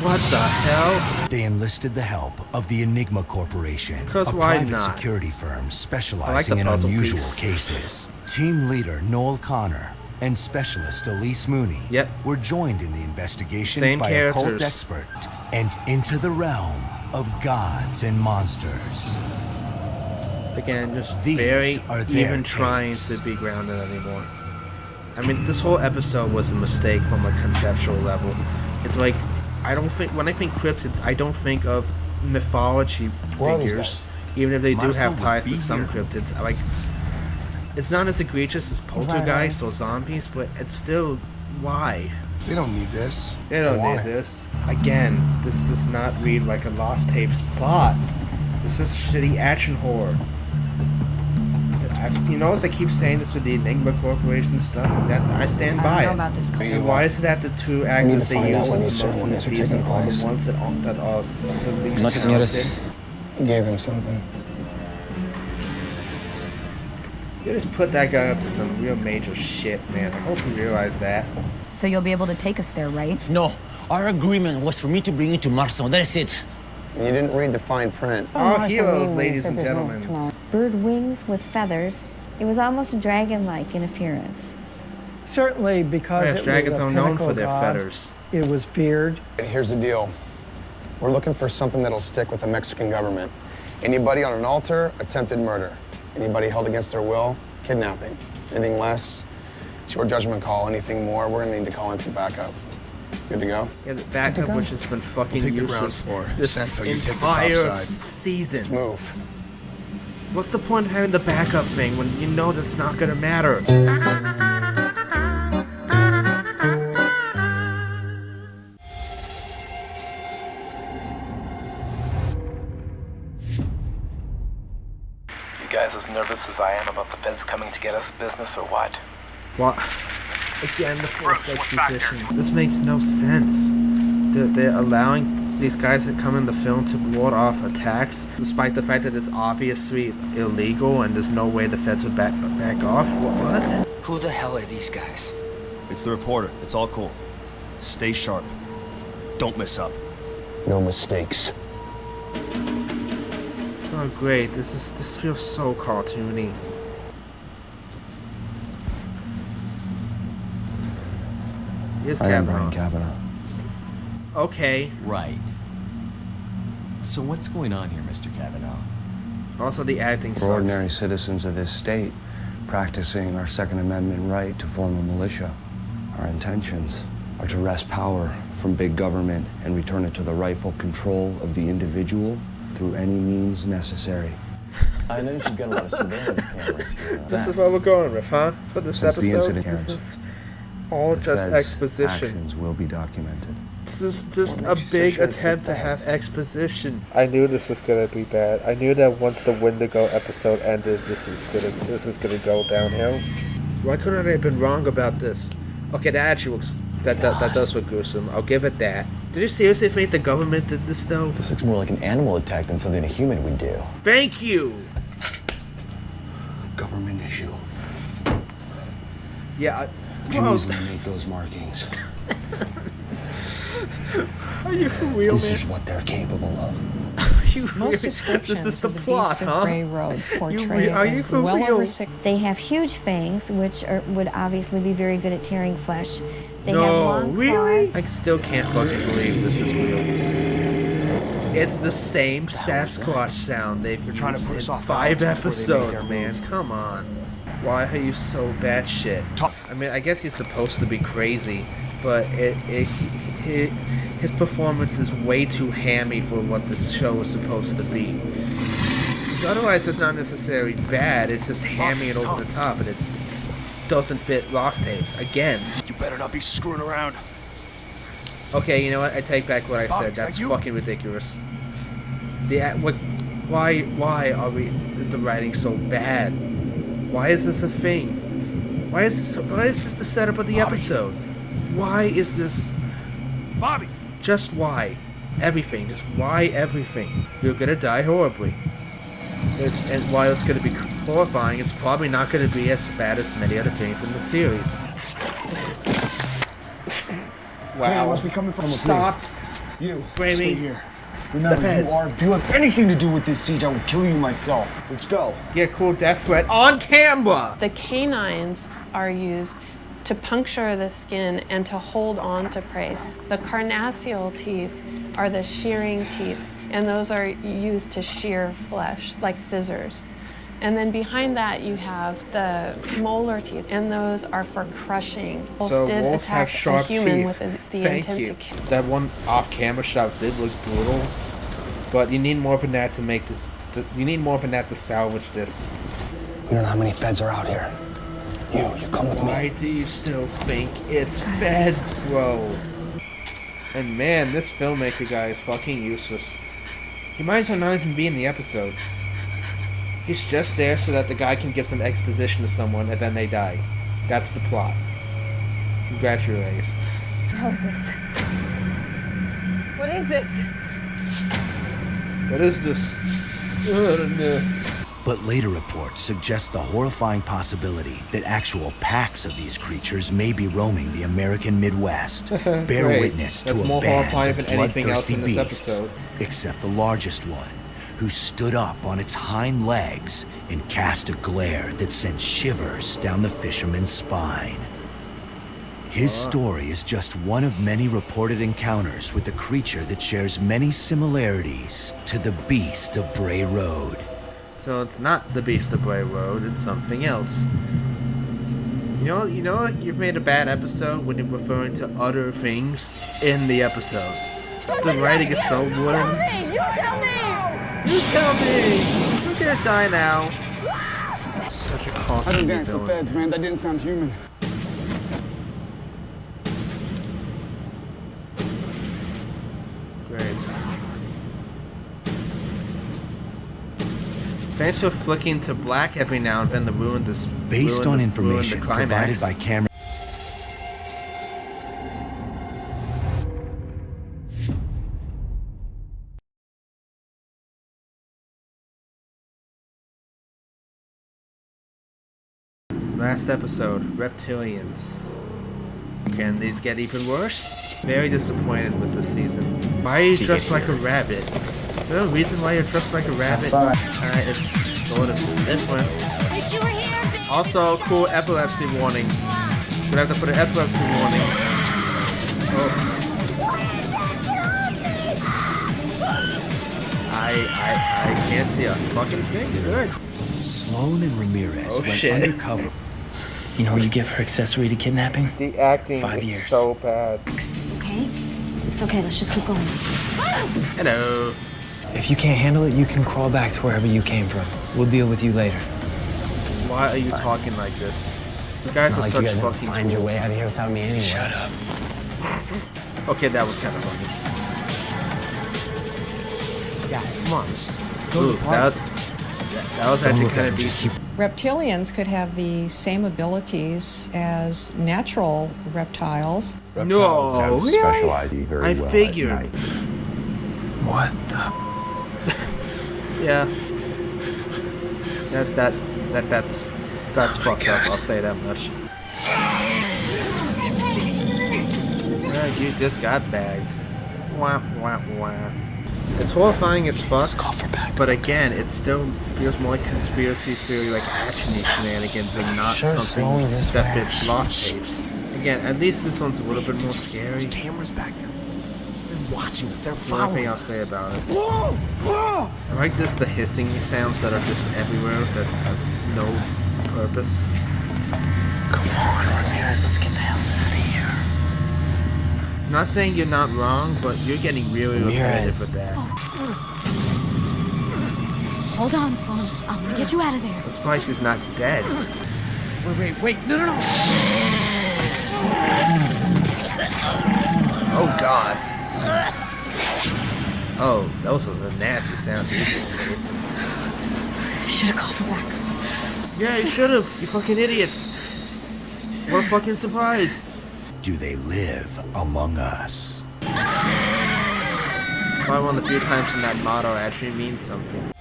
[SPEAKER 1] What the hell?
[SPEAKER 2] They enlisted the help of the Enigma Corporation,
[SPEAKER 1] Because
[SPEAKER 2] a
[SPEAKER 1] why
[SPEAKER 2] private
[SPEAKER 1] not?
[SPEAKER 2] security firm specializing
[SPEAKER 1] I like the
[SPEAKER 2] in
[SPEAKER 1] puzzle
[SPEAKER 2] unusual
[SPEAKER 1] piece.
[SPEAKER 2] cases. Team leader Noel Connor and specialist Elise Mooney were joined in the investigation
[SPEAKER 1] Same
[SPEAKER 2] by a cult
[SPEAKER 1] characters.
[SPEAKER 2] expert and into the realm of gods and monsters.
[SPEAKER 1] Again, just
[SPEAKER 2] These
[SPEAKER 1] very
[SPEAKER 2] are their
[SPEAKER 1] even trying
[SPEAKER 2] tapes.
[SPEAKER 1] to be grounded anymore. I mean, this whole episode was a mistake from a conceptual level. It's like, I don't think, when I think cryptids, I don't think of mythology figures, even if they do have ties to some cryptids. Like, it's not as egregious as Poltergeist or zombies, but it's still, why?
[SPEAKER 3] They don't need this.
[SPEAKER 1] They don't
[SPEAKER 3] want
[SPEAKER 1] need
[SPEAKER 3] it.
[SPEAKER 1] this. Again, this does not read like a Lost Tapes plot. This is shitty action horror. You notice I keep saying this with the Enigma Corporation stuff, and I stand by
[SPEAKER 14] I don't
[SPEAKER 1] it.
[SPEAKER 14] know about this
[SPEAKER 1] And why is it that the two actors they use the most in the season are the ones that are the least talented?
[SPEAKER 13] Gave him something.
[SPEAKER 1] You just put that guy up to some real major shit, man. I hope you realize that.
[SPEAKER 22] So you'll be able to take us there, right?
[SPEAKER 6] No, our agreement was for me to bring you to Marso. That's it.
[SPEAKER 13] You didn't read the fine print.
[SPEAKER 1] Oh, heroes, ladies and gentlemen.
[SPEAKER 9] Bird wings with feathers. It was almost dragon-like in appearance.
[SPEAKER 11] Certainly because
[SPEAKER 1] Yes,
[SPEAKER 11] it
[SPEAKER 1] dragons
[SPEAKER 11] was a
[SPEAKER 1] are known
[SPEAKER 11] pinnacle
[SPEAKER 1] for their
[SPEAKER 11] god,
[SPEAKER 1] feathers.
[SPEAKER 11] It was feared.
[SPEAKER 13] Here's the deal. We're looking for something that'll stick with the Mexican government. Anybody on an altar, attempted murder. Anybody held against their will, kidnapping. Anything less, it's your judgment call. Anything more, we're gonna need to call in for backup. Good to go?
[SPEAKER 1] Yeah, the backup, which has been fucking
[SPEAKER 13] Take the ground
[SPEAKER 1] useless
[SPEAKER 13] floor.
[SPEAKER 1] this
[SPEAKER 13] Santo, you take the
[SPEAKER 1] entire
[SPEAKER 13] topside.
[SPEAKER 1] season.
[SPEAKER 13] Let's move.
[SPEAKER 1] What's the point of having the backup thing when you know that's not gonna matter?
[SPEAKER 23] You guys as nervous as I am about the feds coming to get us business or what?
[SPEAKER 1] What? Again, the forced exposition. This makes no sense. They're allowing these guys that come in the film to ward off attacks, despite the fact that it's obviously illegal and there's no way the feds would back off. What?
[SPEAKER 24] Who the hell are these guys?
[SPEAKER 25] It's the reporter. It's all cool. Stay sharp. Don't mess up.
[SPEAKER 13] No mistakes.
[SPEAKER 1] Oh great, this feels so cartoony. Here's
[SPEAKER 17] I am Brian
[SPEAKER 1] Kavanaugh.
[SPEAKER 17] Kavanaugh.
[SPEAKER 1] Okay.
[SPEAKER 17] Right. So what's going on here, Mr. Kavanaugh?
[SPEAKER 1] Also, the acting
[SPEAKER 17] We're
[SPEAKER 1] sucks.
[SPEAKER 17] ordinary citizens of this state, practicing our Second Amendment right to form a militia. Our intentions are to wrest power from big government and return it to the rightful control of the individual through any means necessary. I know you've got a lot of surveillance cameras here.
[SPEAKER 1] This is what we're going with, huh? For this
[SPEAKER 17] Since the
[SPEAKER 1] episode?
[SPEAKER 17] incident
[SPEAKER 1] This
[SPEAKER 17] ends,
[SPEAKER 1] is all
[SPEAKER 17] the
[SPEAKER 1] just
[SPEAKER 17] Fed's
[SPEAKER 1] exposition.
[SPEAKER 17] actions will be documented.
[SPEAKER 1] This is just a big attempt to have exposition. I knew this was gonna be bad. I knew that once the Wendigo episode ended, this is gonna go downhill. Why couldn't I have been wrong about this? Okay, that actually looks that does look gruesome. I'll give it that. Did you seriously think the government did this though?
[SPEAKER 17] This looks more like an animal attack than something a human would do.
[SPEAKER 1] Thank you.
[SPEAKER 13] Government issue.
[SPEAKER 1] Yeah.
[SPEAKER 13] Can
[SPEAKER 1] Well,
[SPEAKER 13] easily make those markings.
[SPEAKER 1] are you for real,
[SPEAKER 13] This
[SPEAKER 1] man?
[SPEAKER 13] is what they're capable of.
[SPEAKER 1] You
[SPEAKER 14] Most
[SPEAKER 1] really,
[SPEAKER 14] descriptions
[SPEAKER 1] this is the
[SPEAKER 14] of the
[SPEAKER 1] plot,
[SPEAKER 14] Beast of
[SPEAKER 1] huh?
[SPEAKER 14] Bray Road portray
[SPEAKER 1] are
[SPEAKER 14] it
[SPEAKER 1] you
[SPEAKER 14] as
[SPEAKER 1] for
[SPEAKER 14] well
[SPEAKER 1] real?
[SPEAKER 14] over 6.
[SPEAKER 9] They have huge fangs, which would obviously be very good at tearing flesh. They have
[SPEAKER 1] No,
[SPEAKER 9] long
[SPEAKER 1] really?
[SPEAKER 9] claws.
[SPEAKER 1] I still can't fucking believe this is real. It's the same Sasquatch sound they've used
[SPEAKER 25] trying to put us
[SPEAKER 1] in
[SPEAKER 25] off
[SPEAKER 1] 5
[SPEAKER 25] balance before they make
[SPEAKER 1] episodes,
[SPEAKER 25] their
[SPEAKER 1] man.
[SPEAKER 25] move.
[SPEAKER 1] Come on. Why are you so batshit? I mean, I guess he's supposed to be crazy, but his performance is way too hammy for what this show is supposed to be. Because otherwise it's not necessarily bad, it's just hammy and over the top, and it doesn't fit Lost Tapes. Again.
[SPEAKER 25] You better not be screwing around.
[SPEAKER 1] Okay, you know what? I take back what I said. That's fucking ridiculous. Why is the writing so bad? Why is this a thing? Why is this the setup of the episode? Why is this?
[SPEAKER 25] Bobby!
[SPEAKER 1] Just why? everything. Just why everything? You're gonna die horribly. And while it's gonna be horrifying, it's probably not gonna be as bad as many other things in the series.
[SPEAKER 13] Wow. Must be coming from
[SPEAKER 1] Stop.
[SPEAKER 13] You.
[SPEAKER 1] Bray,
[SPEAKER 13] Stay here. Remember, if you have anything to do with this siege, I will kill you myself. Let's go.
[SPEAKER 1] Get a cool death threat on camera.
[SPEAKER 4] The canines are used to puncture the skin and to hold on to prey. The carnassial teeth are the shearing teeth, and those are used to shear flesh, like scissors. And then behind that you have the molar teeth, and those are for crushing.
[SPEAKER 1] So wolves have sharp teeth.
[SPEAKER 4] With the
[SPEAKER 1] Thank
[SPEAKER 4] intent
[SPEAKER 1] you.
[SPEAKER 4] to kill.
[SPEAKER 1] That one off-camera shot did look brutal, but you need more than that to make this. You need more than that to salvage this.
[SPEAKER 13] You don't know how many feds are out here. You come with me.
[SPEAKER 1] Why do you still think it's feds, bro? And man, this filmmaker guy is fucking useless. He might as well not even be in the episode. He's just there so that the guy can give some exposition to someone and then they die. That's the plot. Congratulations.
[SPEAKER 10] How is this? What is this?
[SPEAKER 1] What is this?
[SPEAKER 2] But later reports suggest the horrifying possibility that actual packs of these creatures may be roaming the American Midwest. Bear
[SPEAKER 1] Great.
[SPEAKER 2] witness
[SPEAKER 1] That's
[SPEAKER 2] to
[SPEAKER 1] more
[SPEAKER 2] a band
[SPEAKER 1] horrifying
[SPEAKER 2] of
[SPEAKER 1] than anything else
[SPEAKER 2] bloodthirsty
[SPEAKER 1] in this
[SPEAKER 2] beasts,
[SPEAKER 1] episode.
[SPEAKER 2] except the largest one, who stood up on its hind legs and cast a glare that sent shivers down the fisherman's spine. His story is just one of many reported encounters with a creature that shares many similarities to the Beast of Bray Road.
[SPEAKER 1] So it's not the Beast of Bray Road, it's something else. You know what? You've made a bad episode when you're referring to other things in the episode. The writing is so wooden.
[SPEAKER 10] You tell me!
[SPEAKER 1] You tell me! You're gonna die now. Such a cocky
[SPEAKER 13] I didn't dance
[SPEAKER 1] villain.
[SPEAKER 13] the feds, man. That didn't sound human.
[SPEAKER 1] Great. Thanks for flicking to black every now and then to ruin this.
[SPEAKER 2] Based on information
[SPEAKER 1] ruin the
[SPEAKER 2] provided
[SPEAKER 1] climax.
[SPEAKER 2] by camera.
[SPEAKER 1] Last episode, Reptilians. Can these get even worse? Very disappointed with this season. Why are you dressed like a rabbit? Is there a reason why you're dressed like a rabbit? Alright, it's sort of different. Also, cool epilepsy warning. We're gonna have to put an epilepsy warning. Oh. I can't see a fucking thing. Good.
[SPEAKER 2] Sloan and Ramirez went
[SPEAKER 1] shit.
[SPEAKER 2] undercover.
[SPEAKER 24] You know what you get for accessory to kidnapping?
[SPEAKER 1] The acting
[SPEAKER 24] 5
[SPEAKER 1] is
[SPEAKER 24] years.
[SPEAKER 1] so bad.
[SPEAKER 9] Okay? It's okay, let's just keep going.
[SPEAKER 1] Hello.
[SPEAKER 24] If you can't handle it, you can crawl back to wherever you came from. We'll deal with you later.
[SPEAKER 1] Why are you talking like this? You guys are
[SPEAKER 24] It's
[SPEAKER 1] such
[SPEAKER 24] not like you guys
[SPEAKER 1] fucking
[SPEAKER 24] find your
[SPEAKER 1] tools.
[SPEAKER 24] way out of here without me anyway. Shut up.
[SPEAKER 1] Okay, that was kind of funny.
[SPEAKER 24] Guys, come on.
[SPEAKER 1] Ooh, that was actually kind of decent.
[SPEAKER 14] Reptilians could have the same abilities as natural reptiles.
[SPEAKER 1] No,
[SPEAKER 7] specialize very
[SPEAKER 1] I
[SPEAKER 7] well
[SPEAKER 1] figured.
[SPEAKER 7] at night.
[SPEAKER 24] What the?
[SPEAKER 1] Yeah. That's fucked up. I'll say that much. You just got bagged. Wah wah wah. It's horrifying as fuck, but again, it still feels more like conspiracy theory, like action-y shenanigans, and not something that fits Lost Tapes. Again, at least this one's a little bit more scary.
[SPEAKER 2] There's cameras back there. They're watching us. They're
[SPEAKER 1] That's the only thing
[SPEAKER 2] following
[SPEAKER 1] I'll
[SPEAKER 2] us.
[SPEAKER 1] say about it. I like the hissing sounds that are just everywhere that have no purpose.
[SPEAKER 24] Come on, Ramirez, let's get the hell out of here.
[SPEAKER 1] I'm not saying you're not wrong, but you're getting really repetitive with that.
[SPEAKER 9] Hold on, Sloan. I'm gonna get you out of there.
[SPEAKER 1] This place is not dead.
[SPEAKER 2] Wait. No.
[SPEAKER 1] Oh god. Oh, those are the nasty sounds you just made.
[SPEAKER 9] Should've called for back.
[SPEAKER 1] Yeah, you should've, you fucking idiots. What a fucking surprise.
[SPEAKER 2] Do they live among us?
[SPEAKER 1] Probably one of the few times when that motto actually means something.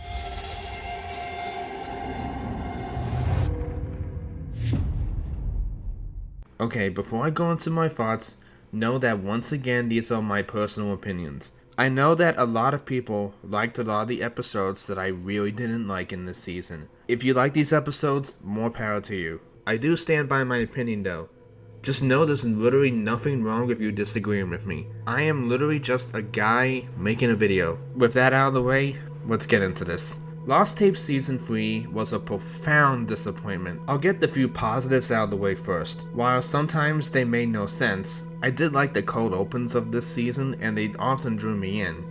[SPEAKER 1] Okay, before I go into my thoughts, know that once again these are my personal opinions. I know that a lot of people liked a lot of the episodes that I really didn't like in this season. If you like these episodes, more power to you. I do stand by my opinion though. Just know there's literally nothing wrong with you disagreeing with me. I am literally just a guy making a video. With that out of the way, let's get into this. Lost Tapes Season 3 was a profound disappointment. I'll get the few positives out of the way first. While sometimes they made no sense, I did like the cold opens of this season and they often drew me in.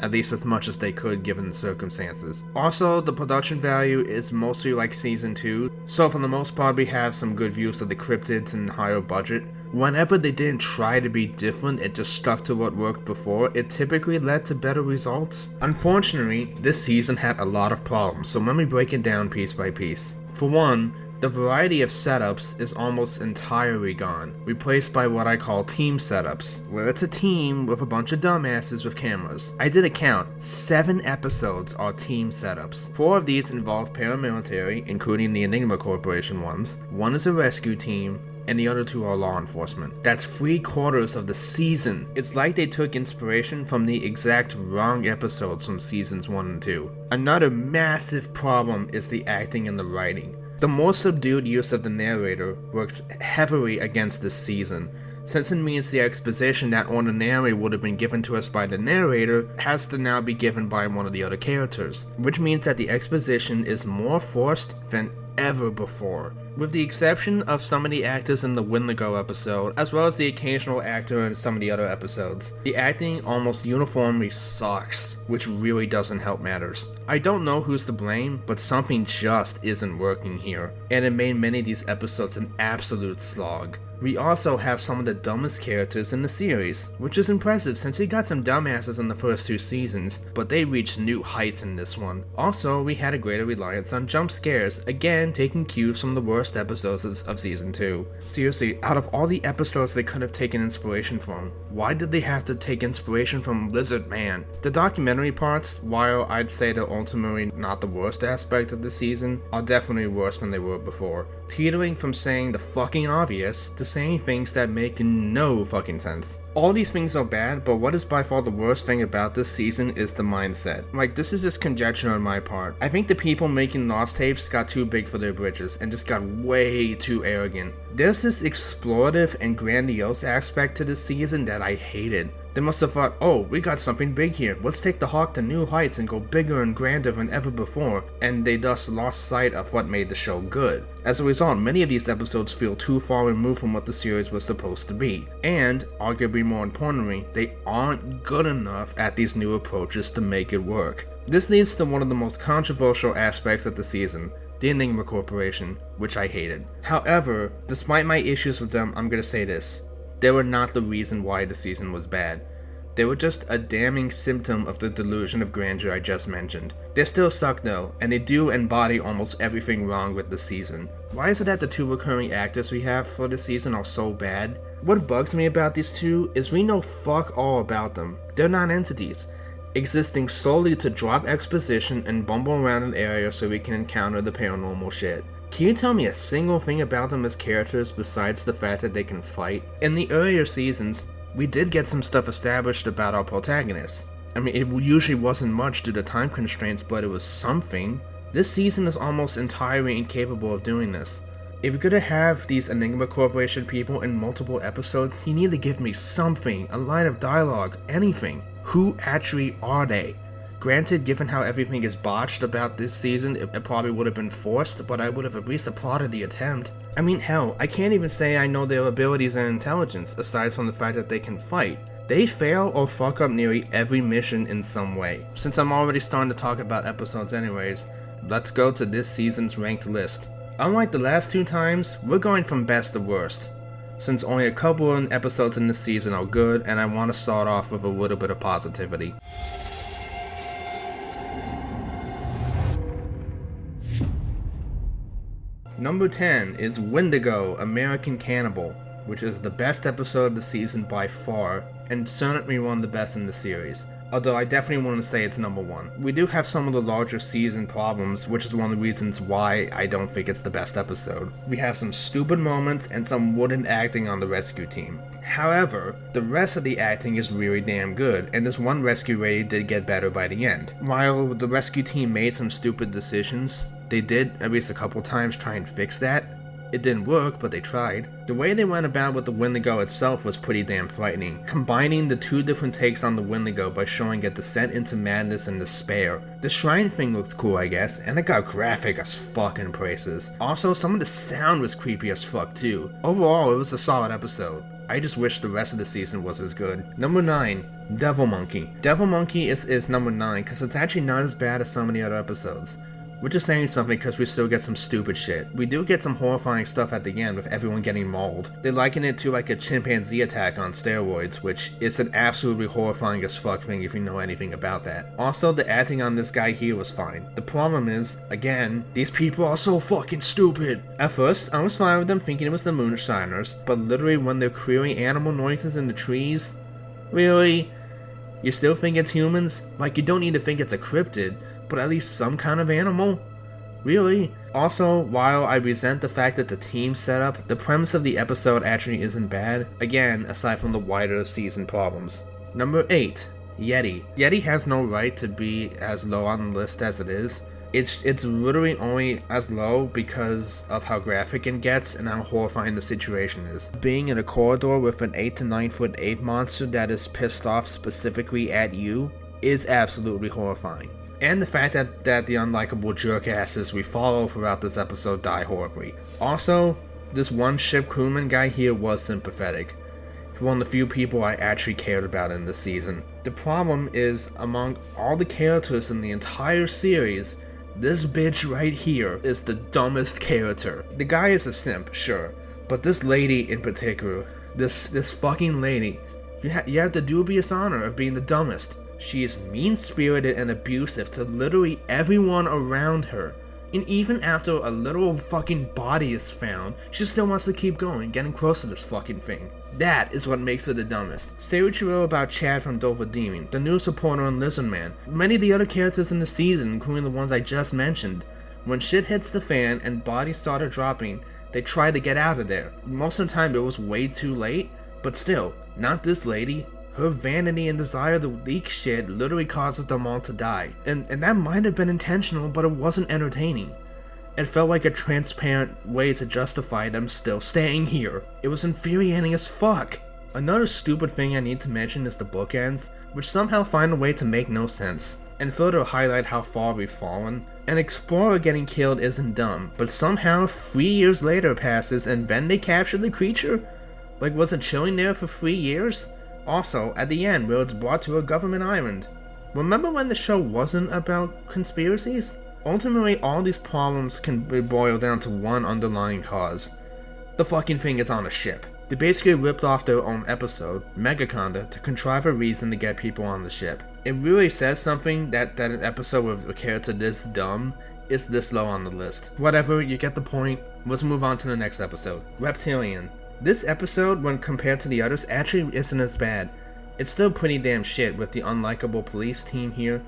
[SPEAKER 1] At least as much as they could given the circumstances. Also, the production value is mostly like Season 2, so for the most part we have some good views of the cryptids and higher budget. Whenever they didn't try to be different and just stuck to what worked before, it typically led to better results. Unfortunately, this season had a lot of problems, so let me break it down piece by piece. For one, the variety of setups is almost entirely gone, replaced by what I call team setups, where it's a team with a bunch of dumbasses with cameras. I did a count, 7 episodes are team setups. 4 of these involve paramilitary, including the Enigma Corporation ones, 1 is a rescue team, and the other 2 are law enforcement. That's 3/4 of the season. It's like they took inspiration from the exact wrong episodes from seasons 1 and 2. Another massive problem is the acting and the writing. The more subdued use of the narrator works heavily against this season, since it means the exposition that ordinarily would have been given to us by the narrator has to now be given by one of the other characters, which means that the exposition is more forced than ever before. With the exception of some of the actors in the Wendigo episode, as well as the occasional actor in some of the other episodes, the acting almost uniformly sucks, which really doesn't help matters. I don't know who's to blame, but something just isn't working here, and it made many of these episodes an absolute slog. We also have some of the dumbest characters in the series, which is impressive since we got some dumbasses in the first 2 seasons, but they reached new heights in this one. Also, we had a greater reliance on jump scares, again taking cues from the worst episodes of season 2. Seriously, out of all the episodes they could have taken inspiration from, why did they have to take inspiration from Lizard Man? The documentary parts, while I'd say they're ultimately not the worst aspect of the season, are definitely worse than they were before, teetering from saying the fucking obvious to saying things that make no fucking sense. All these things are bad, but what is by far the worst thing about this season is the mindset. Like, this is just conjecture on my part. I think the people making Lost Tapes got too big for their britches and just got way too arrogant. There's this explorative and grandiose aspect to this season that I hated. They must have thought, oh, we got something big here, let's take the Hawk to new heights and go bigger and grander than ever before, and they thus lost sight of what made the show good. As a result, many of these episodes feel too far removed from what the series was supposed to be, and, arguably more importantly, they aren't good enough at these new approaches to make it work. This leads to one of the most controversial aspects of the season, the Enigma Corporation, which I hated. However, despite my issues with them, I'm gonna say this. They were not the reason why the season was bad. They were just a damning symptom of the delusion of grandeur I just mentioned. They still suck though, and they do embody almost everything wrong with the season. Why is it that the 2 recurring actors we have for this season are so bad? What bugs me about these 2 is we know fuck all about them. They're non-entities, existing solely to drop exposition and bumble around an area so we can encounter the paranormal shit. Can you tell me a single thing about them as characters besides the fact that they can fight? In the earlier seasons, we did get some stuff established about our protagonists. I mean, it usually wasn't much due to time constraints, but it was something. This season is almost entirely incapable of doing this. If you're gonna have these Enigma Corporation people in multiple episodes, you need to give me something, a line of dialogue, anything. Who actually are they? Granted, given how everything is botched about this season, it probably would have been forced, but I would have at least applauded the attempt. I mean, hell, I can't even say I know their abilities and intelligence, aside from the fact that they can fight. They fail or fuck up nearly every mission in some way. Since I'm already starting to talk about episodes anyways, let's go to this season's ranked list. Unlike the last 2 times, we're going from best to worst, since only a couple of episodes in this season are good, and I want to start off with a little bit of positivity. Number 10 is Wendigo, American Cannibal, which is the best episode of the season by far, and certainly one of the best in the series. although I definitely wouldn't say it's number 1. We do have some of the larger season problems, which is one of the reasons why I don't think it's the best episode. We have some stupid moments and some wooden acting on the rescue team. However, the rest of the acting is really damn good, and this one rescue lady did get better by the end. While the rescue team made some stupid decisions, they did, at least a couple times, try and fix that. It didn't work, but they tried. The way they went about with the Wendigo itself was pretty damn frightening, combining the 2 different takes on the Wendigo by showing a descent into madness and despair. The shrine thing looked cool, I guess, and it got graphic as fuck in places. Also, some of the sound was creepy as fuck too. Overall, it was a solid episode. I just wish the rest of the season was as good. Number 9, Devil Monkey. Devil Monkey is number 9 because it's actually not as bad as some of the other episodes. Which is saying something because we still get some stupid shit. We do get some horrifying stuff at the end with everyone getting mauled. They liken it to like a chimpanzee attack on steroids, which is an absolutely horrifying as fuck thing if you know anything about that. Also, the acting on this guy here was fine. The problem is, again, these people are so fucking stupid. At first, I was fine with them thinking it was the Moonshiners, but literally when they're creating animal noises in the trees, really? You still think it's humans? Like, you don't need to think it's a cryptid, but at least some kind of animal? Really? Also, while I resent the fact that the team setup, the premise of the episode actually isn't bad, again, aside from the wider season problems. Number 8, Yeti. Yeti has no right to be as low on the list as it is. It's literally only as low because of how graphic it gets and how horrifying the situation is. Being in a corridor with an 8 to 9 foot ape monster that is pissed off specifically at you is absolutely horrifying. And the fact that the unlikable jerkasses we follow throughout this episode die horribly. Also, this one ship crewman guy here was sympathetic. One of the few people I actually cared about in this season. The problem is, among all the characters in the entire series, this bitch right here is the dumbest character. The guy is a simp, sure, but this lady in particular, this fucking lady, you have the dubious honor of being the dumbest. She is mean-spirited and abusive to literally everyone around her. And even after a literal fucking body is found, she still wants to keep going, getting close to this fucking thing. That is what makes her the dumbest. Say what you will about Chad from Dover Demon, the new supporter on Lizard Man, many of the other characters in the season, including the ones I just mentioned. When shit hits the fan and bodies started dropping, they tried to get out of there. Most of the time it was way too late, but still, not this lady. Her vanity and desire to leak shit literally causes them all to die. And that might have been intentional, but it wasn't entertaining. It felt like a transparent way to justify them still staying here. It was infuriating as fuck. Another stupid thing I need to mention is the bookends, which somehow find a way to make no sense, and further highlight how far we've fallen. An explorer getting killed isn't dumb, but somehow 3 years later passes and then they capture the creature? Like, was it chilling there for 3 years? Also, at the end, where it's brought to a government island. Remember when the show wasn't about conspiracies? Ultimately, all these problems can be boiled down to one underlying cause. The fucking thing is on a ship. They basically ripped off their own episode, Megaconda, to contrive a reason to get people on the ship. It really says something that an episode with a character this dumb is this low on the list. Whatever, you get the point. Let's move on to the next episode. Reptilian. This episode, when compared to the others, actually isn't as bad. It's still pretty damn shit with the unlikable police team here.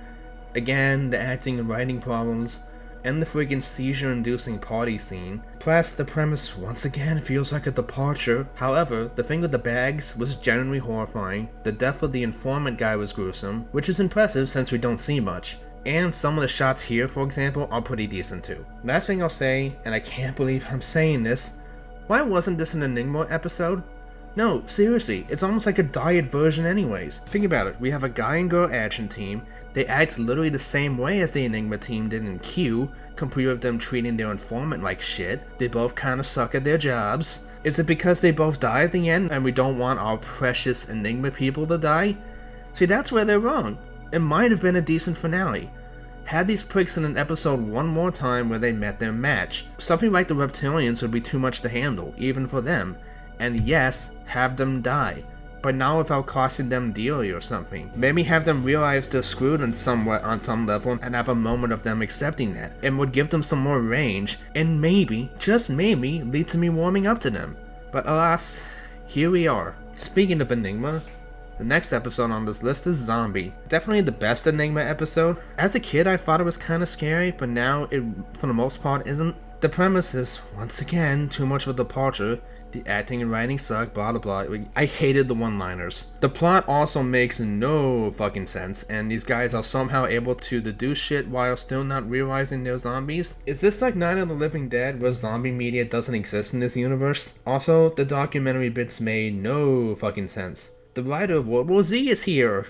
[SPEAKER 1] Again, the acting and writing problems, and the friggin' seizure-inducing party scene. Plus, the premise once again feels like a departure. However, the thing with the bags was genuinely horrifying. The death of the informant guy was gruesome, which is impressive since we don't see much. And some of the shots here, for example, are pretty decent too. Last thing I'll say, and I can't believe I'm saying this, why wasn't this an Enigma episode? No, seriously, it's almost like a diet version anyways. Think about it, we have a guy and girl action team, they act literally the same way as the Enigma team did in Q, complete with them treating their informant like shit. They both kinda suck at their jobs. Is it because they both die at the end and we don't want our precious Enigma people to die? See, that's where they're wrong. It might have been a decent finale. Had these pricks in an episode one more time where they met their match. Something like the Reptilians would be too much to handle, even for them. And yes, have them die. But not without costing them dearly or something. Maybe have them realize they're screwed on some level and have a moment of them accepting that. It would give them some more range, and maybe, just maybe, lead to me warming up to them. But alas, here we are. Speaking of Enigma, The next episode on this list is Zombie. Definitely the best Enigma episode. As a kid, I thought it was kind of scary, but now it, for the most part, isn't. The premise is, once again, too much of a departure. The acting and writing suck, blah blah blah. I hated the one-liners. The plot also makes no fucking sense, and these guys are somehow able to deduce shit while still not realizing they're zombies. Is this like Night of the Living Dead, where zombie media doesn't exist in this universe? Also, the documentary bits made no fucking sense. The writer of World War Z is here!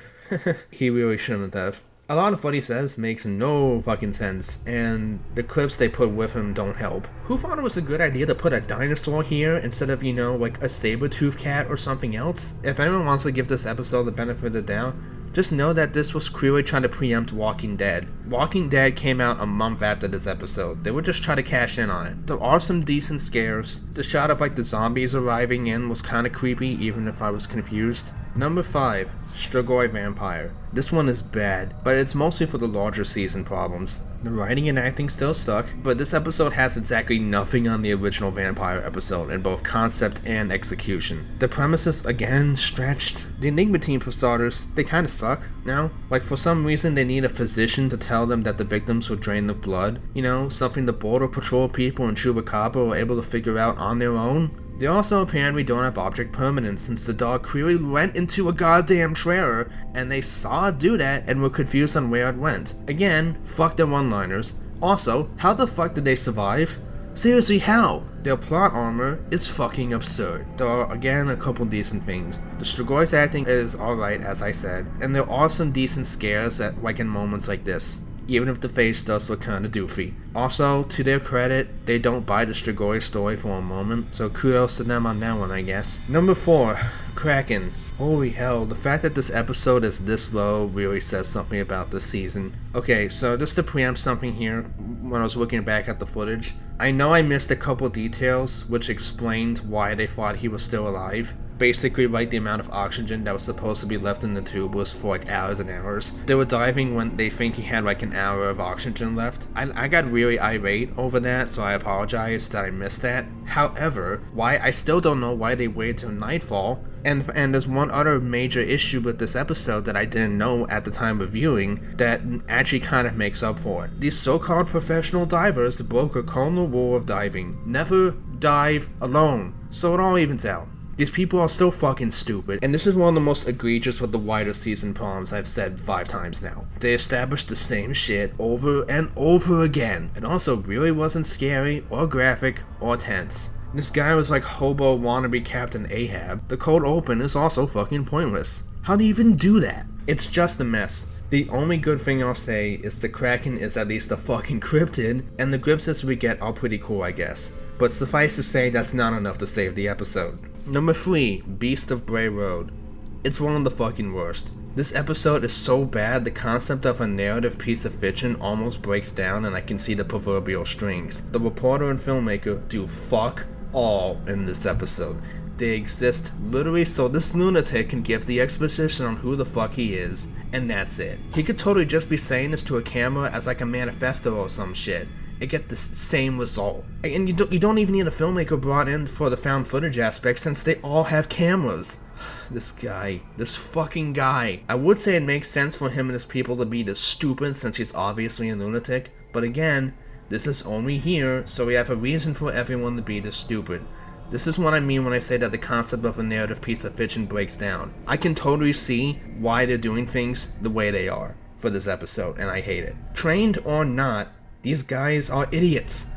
[SPEAKER 1] He really shouldn't have. A lot of what he says makes no fucking sense, and the clips they put with him don't help. Who thought it was a good idea to put a dinosaur here instead of, you know, like a saber-toothed cat or something else? If anyone wants to give this episode the benefit of the doubt, just know that this was clearly trying to preempt Walking Dead. Walking Dead came out a month after this episode. They would just try to cash in on it. There are some decent scares. The shot of like the zombies arriving in was kind of creepy, even if I was confused. Number 5, Strigoi Vampire. This one is bad, but it's mostly for the larger season problems. The writing and acting still stuck, but this episode has exactly nothing on the original Vampire episode in both concept and execution. The premises, again, stretched. The Enigma team, for starters, they kinda suck now. Like, for some reason they need a physician to tell them that the victims were drained of blood. You know, something the Border Patrol people in Chupacabra were able to figure out on their own. They also apparently don't have object permanence, since the dog clearly went into a goddamn trailer and they saw it do that and were confused on where it went. Again, fuck their one-liners. Also, how the fuck did they survive? Seriously, how? Their plot armor is fucking absurd. There are, again, a couple decent things. The Strigoi's acting is alright, as I said, and there are some decent scares at, like in moments like this, even if the face does look kinda doofy. Also, to their credit, they don't buy the Strigoi story for a moment, so kudos to them on that one, I guess. Number 4, Kraken. Holy hell, the fact that this episode is this low really says something about this season. Okay, so just to preempt something here, when I was looking back at the footage, I know I missed a couple details which explained why they thought he was still alive. Basically, like the amount of oxygen that was supposed to be left in the tube was for like hours and hours. They were diving when they think he had like an hour of oxygen left. I got really irate over that, so I apologize that I missed that. However, I still don't know why they waited till nightfall. And there's one other major issue with this episode that I didn't know at the time of viewing that actually kind of makes up for it. These so-called professional divers broke a cardinal rule of diving. Never dive alone. So it all evens out. These people are still fucking stupid, and this is one of the most egregious with the wider season problems I've said 5 times now. They established the same shit over and over again. It also really wasn't scary, or graphic, or tense. This guy was like hobo wannabe Captain Ahab. The cold open is also fucking pointless. How do you even do that? It's just a mess. The only good thing I'll say is the Kraken is at least a fucking cryptid, and the glimpses we get are pretty cool, I guess. But suffice to say, that's not enough to save the episode. Number 3, Beast of Bray Road. It's one of the fucking worst. This episode is so bad, the concept of a narrative piece of fiction almost breaks down and I can see the proverbial strings. The reporter and filmmaker do fuck all in this episode. They exist literally so this lunatic can give the exposition on who the fuck he is, and that's it. He could totally just be saying this to a camera as like a manifesto or some shit. It get the same result. And you don't even need a filmmaker brought in for the found footage aspect since they all have cameras. This guy. This fucking guy. I would say it makes sense for him and his people to be this stupid since he's obviously a lunatic, but again, this is only here, so we have a reason for everyone to be this stupid. This is what I mean when I say that the concept of a narrative piece of fiction breaks down. I can totally see why they're doing things the way they are for this episode, and I hate it. Trained or not, these guys are idiots.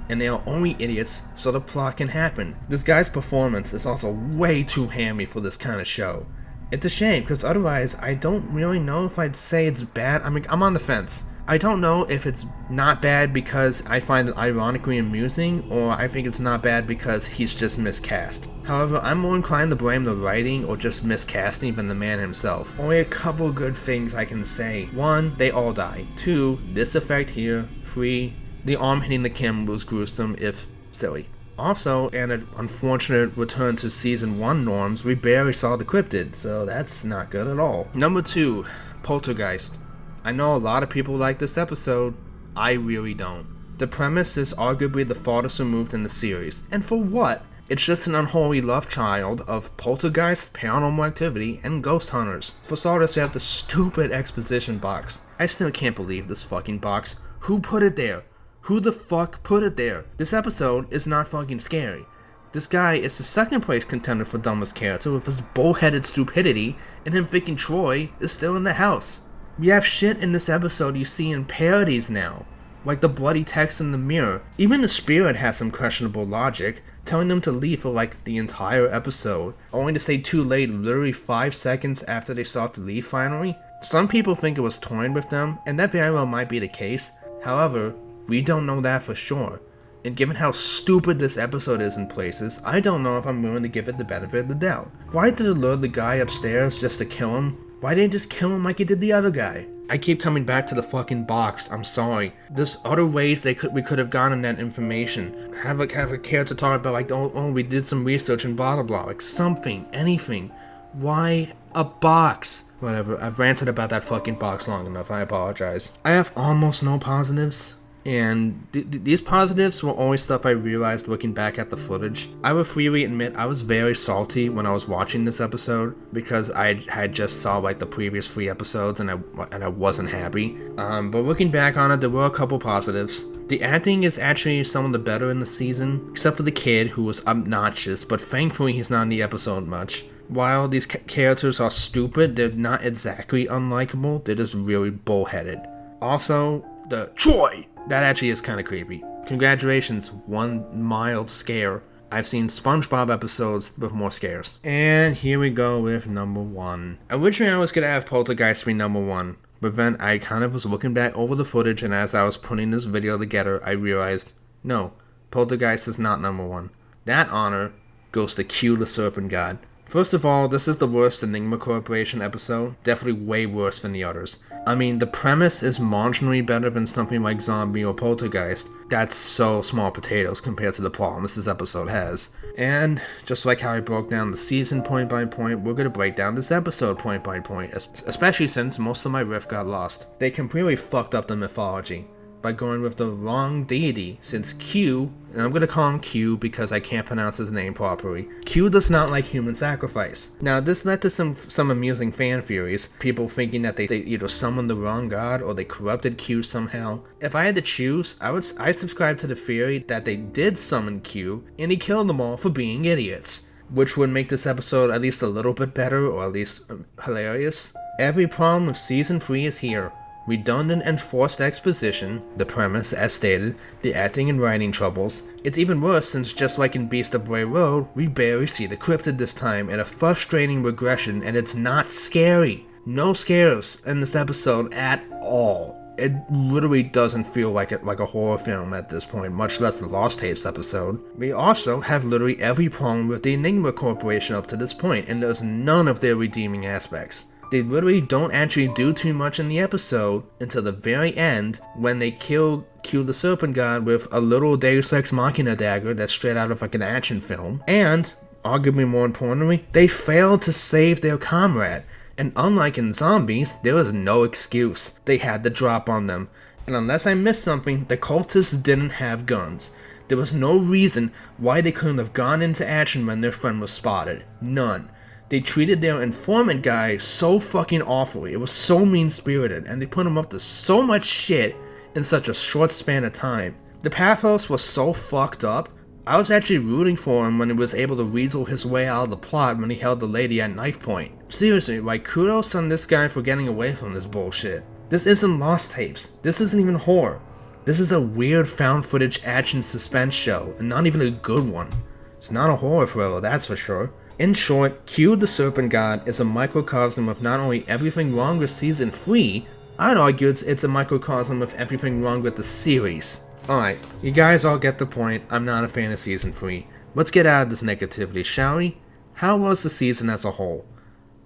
[SPEAKER 1] And they are only idiots so the plot can happen. This guy's performance is also way too hammy for this kind of show. It's a shame, because otherwise I don't really know if I'd say it's bad. I mean, I'm on the fence. I don't know if it's not bad because I find it ironically amusing, or I think it's not bad because he's just miscast. However, I'm more inclined to blame the writing or just miscasting than the man himself. Only a couple good things I can say. 1, they all die. 2, this effect here. 3, the arm hitting the camera was gruesome, if silly. Also, and an unfortunate return to season 1 norms, we barely saw the cryptid, so that's not good at all. Number 2, Poltergeist. I know a lot of people like this episode, I really don't. The premise is arguably the farthest removed in the series, and for what? It's just an unholy love child of Poltergeist, Paranormal Activity, and Ghost Hunters. For starters, we have the stupid exposition box. I still can't believe this fucking box. Who put it there? Who the fuck put it there? This episode is not fucking scary. This guy is the second place contender for dumbest character with his bullheaded stupidity, and him thinking Troy is still in the house. We have shit in this episode you see in parodies now, like the bloody text in the mirror. Even the spirit has some questionable logic, telling them to leave for like the entire episode, only to say too late literally 5 seconds after they start to leave finally. Some people think it was toying with them, and that very well might be the case. However, we don't know that for sure. And given how stupid this episode is in places, I don't know if I'm willing to give it the benefit of the doubt. Why did it lure the guy upstairs just to kill him? Why didn't they just kill him like he did the other guy? I keep coming back to the fucking box, I'm sorry. There's other ways we could have gotten that information. Have a character talk about like, oh, we did some research and blah blah blah, like something, anything. Why a box? Whatever, I've ranted about that fucking box long enough, I apologize. I have almost no positives. And these positives were always stuff I realized looking back at the footage. I will freely admit I was very salty when I was watching this episode because I had just saw like the previous 3 episodes and I wasn't happy. But looking back on it, there were a couple positives. The acting is actually some of the better in the season, except for the kid who was obnoxious, but thankfully he's not in the episode much. While these characters are stupid, they're not exactly unlikable, they're just really bullheaded. Also, the Troy! That actually is kind of creepy. Congratulations, one mild scare. I've seen SpongeBob episodes with more scares. And here we go with number 1. Originally I was gonna have Poltergeist be number 1, but then I kind of was looking back over the footage, and as I was putting this video together, I realized, no, Poltergeist is not number 1. That honor goes to Q the Serpent God. First of all, this is the worst Enigma Corporation episode, definitely way worse than the others. I mean, the premise is marginally better than something like Zombie or Poltergeist. That's so small potatoes compared to the problems this episode has. And, just like how I broke down the season point by point, we're gonna break down this episode point by point, especially since most of my riff got lost. They completely fucked up the mythology by going with the wrong deity, since Q, and I'm gonna call him Q because I can't pronounce his name properly, Q does not like human sacrifice. Now this led to some amusing fan theories, people thinking that they either summoned the wrong god or they corrupted Q somehow. If I had to choose, I subscribe to the theory that they did summon Q and he killed them all for being idiots, which would make this episode at least a little bit better, or at least hilarious. Every problem of season 3 is here. Redundant and forced exposition, the premise as stated, the acting and writing troubles. It's even worse since just like in Beast of Bray Road, we barely see the cryptid this time, and a frustrating regression, and it's not scary. No scares in this episode at all. It literally doesn't feel like a horror film at this point, much less the Lost Tapes episode. We also have literally every problem with the Enigma Corporation up to this point, and there's none of their redeeming aspects. They literally don't actually do too much in the episode until the very end when they kill Q the Serpent God with a little Deus Ex Machina dagger that's straight out of like an action film. And, arguably more importantly, they failed to save their comrade. And unlike in Zombies, there was no excuse. They had the drop on them. And unless I missed something, the cultists didn't have guns. There was no reason why they couldn't have gone into action when their friend was spotted. None. They treated their informant guy so fucking awfully. It was so mean-spirited, and they put him up to so much shit in such a short span of time. The pathos was so fucked up, I was actually rooting for him when he was able to weasel his way out of the plot when he held the lady at knife point. Seriously, like, kudos on this guy for getting away from this bullshit. This isn't Lost Tapes. This isn't even horror. This is a weird found footage action suspense show, and not even a good one. It's not a horror thriller, that's for sure. In short, Q the Serpent God is a microcosm of not only everything wrong with Season 3, I'd argue it's a microcosm of everything wrong with the series. Alright, you guys all get the point, I'm not a fan of Season 3. Let's get out of this negativity, shall we? How was the season as a whole?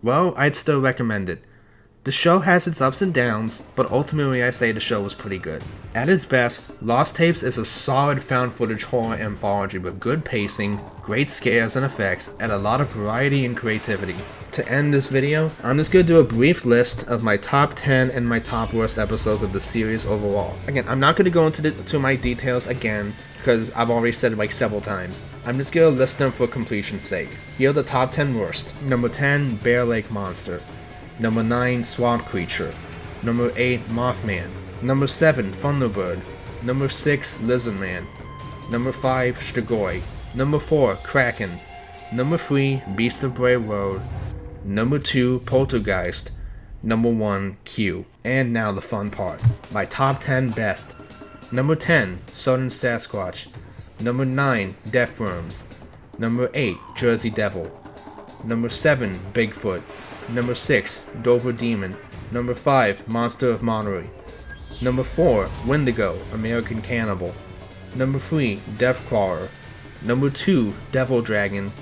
[SPEAKER 1] Well, I'd still recommend it. The show has its ups and downs, but ultimately I say the show was pretty good. At its best, Lost Tapes is a solid found footage horror anthology with good pacing, great scares and effects, and a lot of variety and creativity. To end this video, I'm just going to do a brief list of my top 10 and my top worst episodes of the series overall. Again, I'm not going to go into my details again, because I've already said it like several times. I'm just gonna list them for completion's sake. Here are the top 10 worst. Number 10, Bear Lake Monster. Number 9, Swamp Creature. Number 8, Mothman. Number 7, Thunderbird. Number 6, Lizardman. Number 5, Strigoi. Number 4, Kraken. Number 3, Beast of Bray Road. Number 2, Poltergeist. Number 1, Q. And now the fun part. My top 10 best. Number 10, Southern Sasquatch. Number 9, Death Worms. Number 8, Jersey Devil. Number 7, Bigfoot. Number 6, Dover Demon. Number 5, Monster of Monterey. Number 4, Wendigo, American Cannibal. Number 3, Deathcrawler. Number 2, Devil Dragon.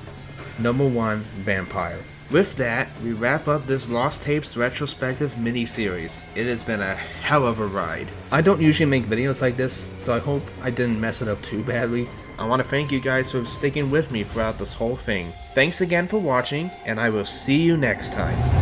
[SPEAKER 1] Number 1, Vampire. With that, we wrap up this Lost Tapes retrospective mini-series. It has been a hell of a ride. I don't usually make videos like this, so I hope I didn't mess it up too badly. I want to thank you guys for sticking with me throughout this whole thing. Thanks again for watching, and I will see you next time.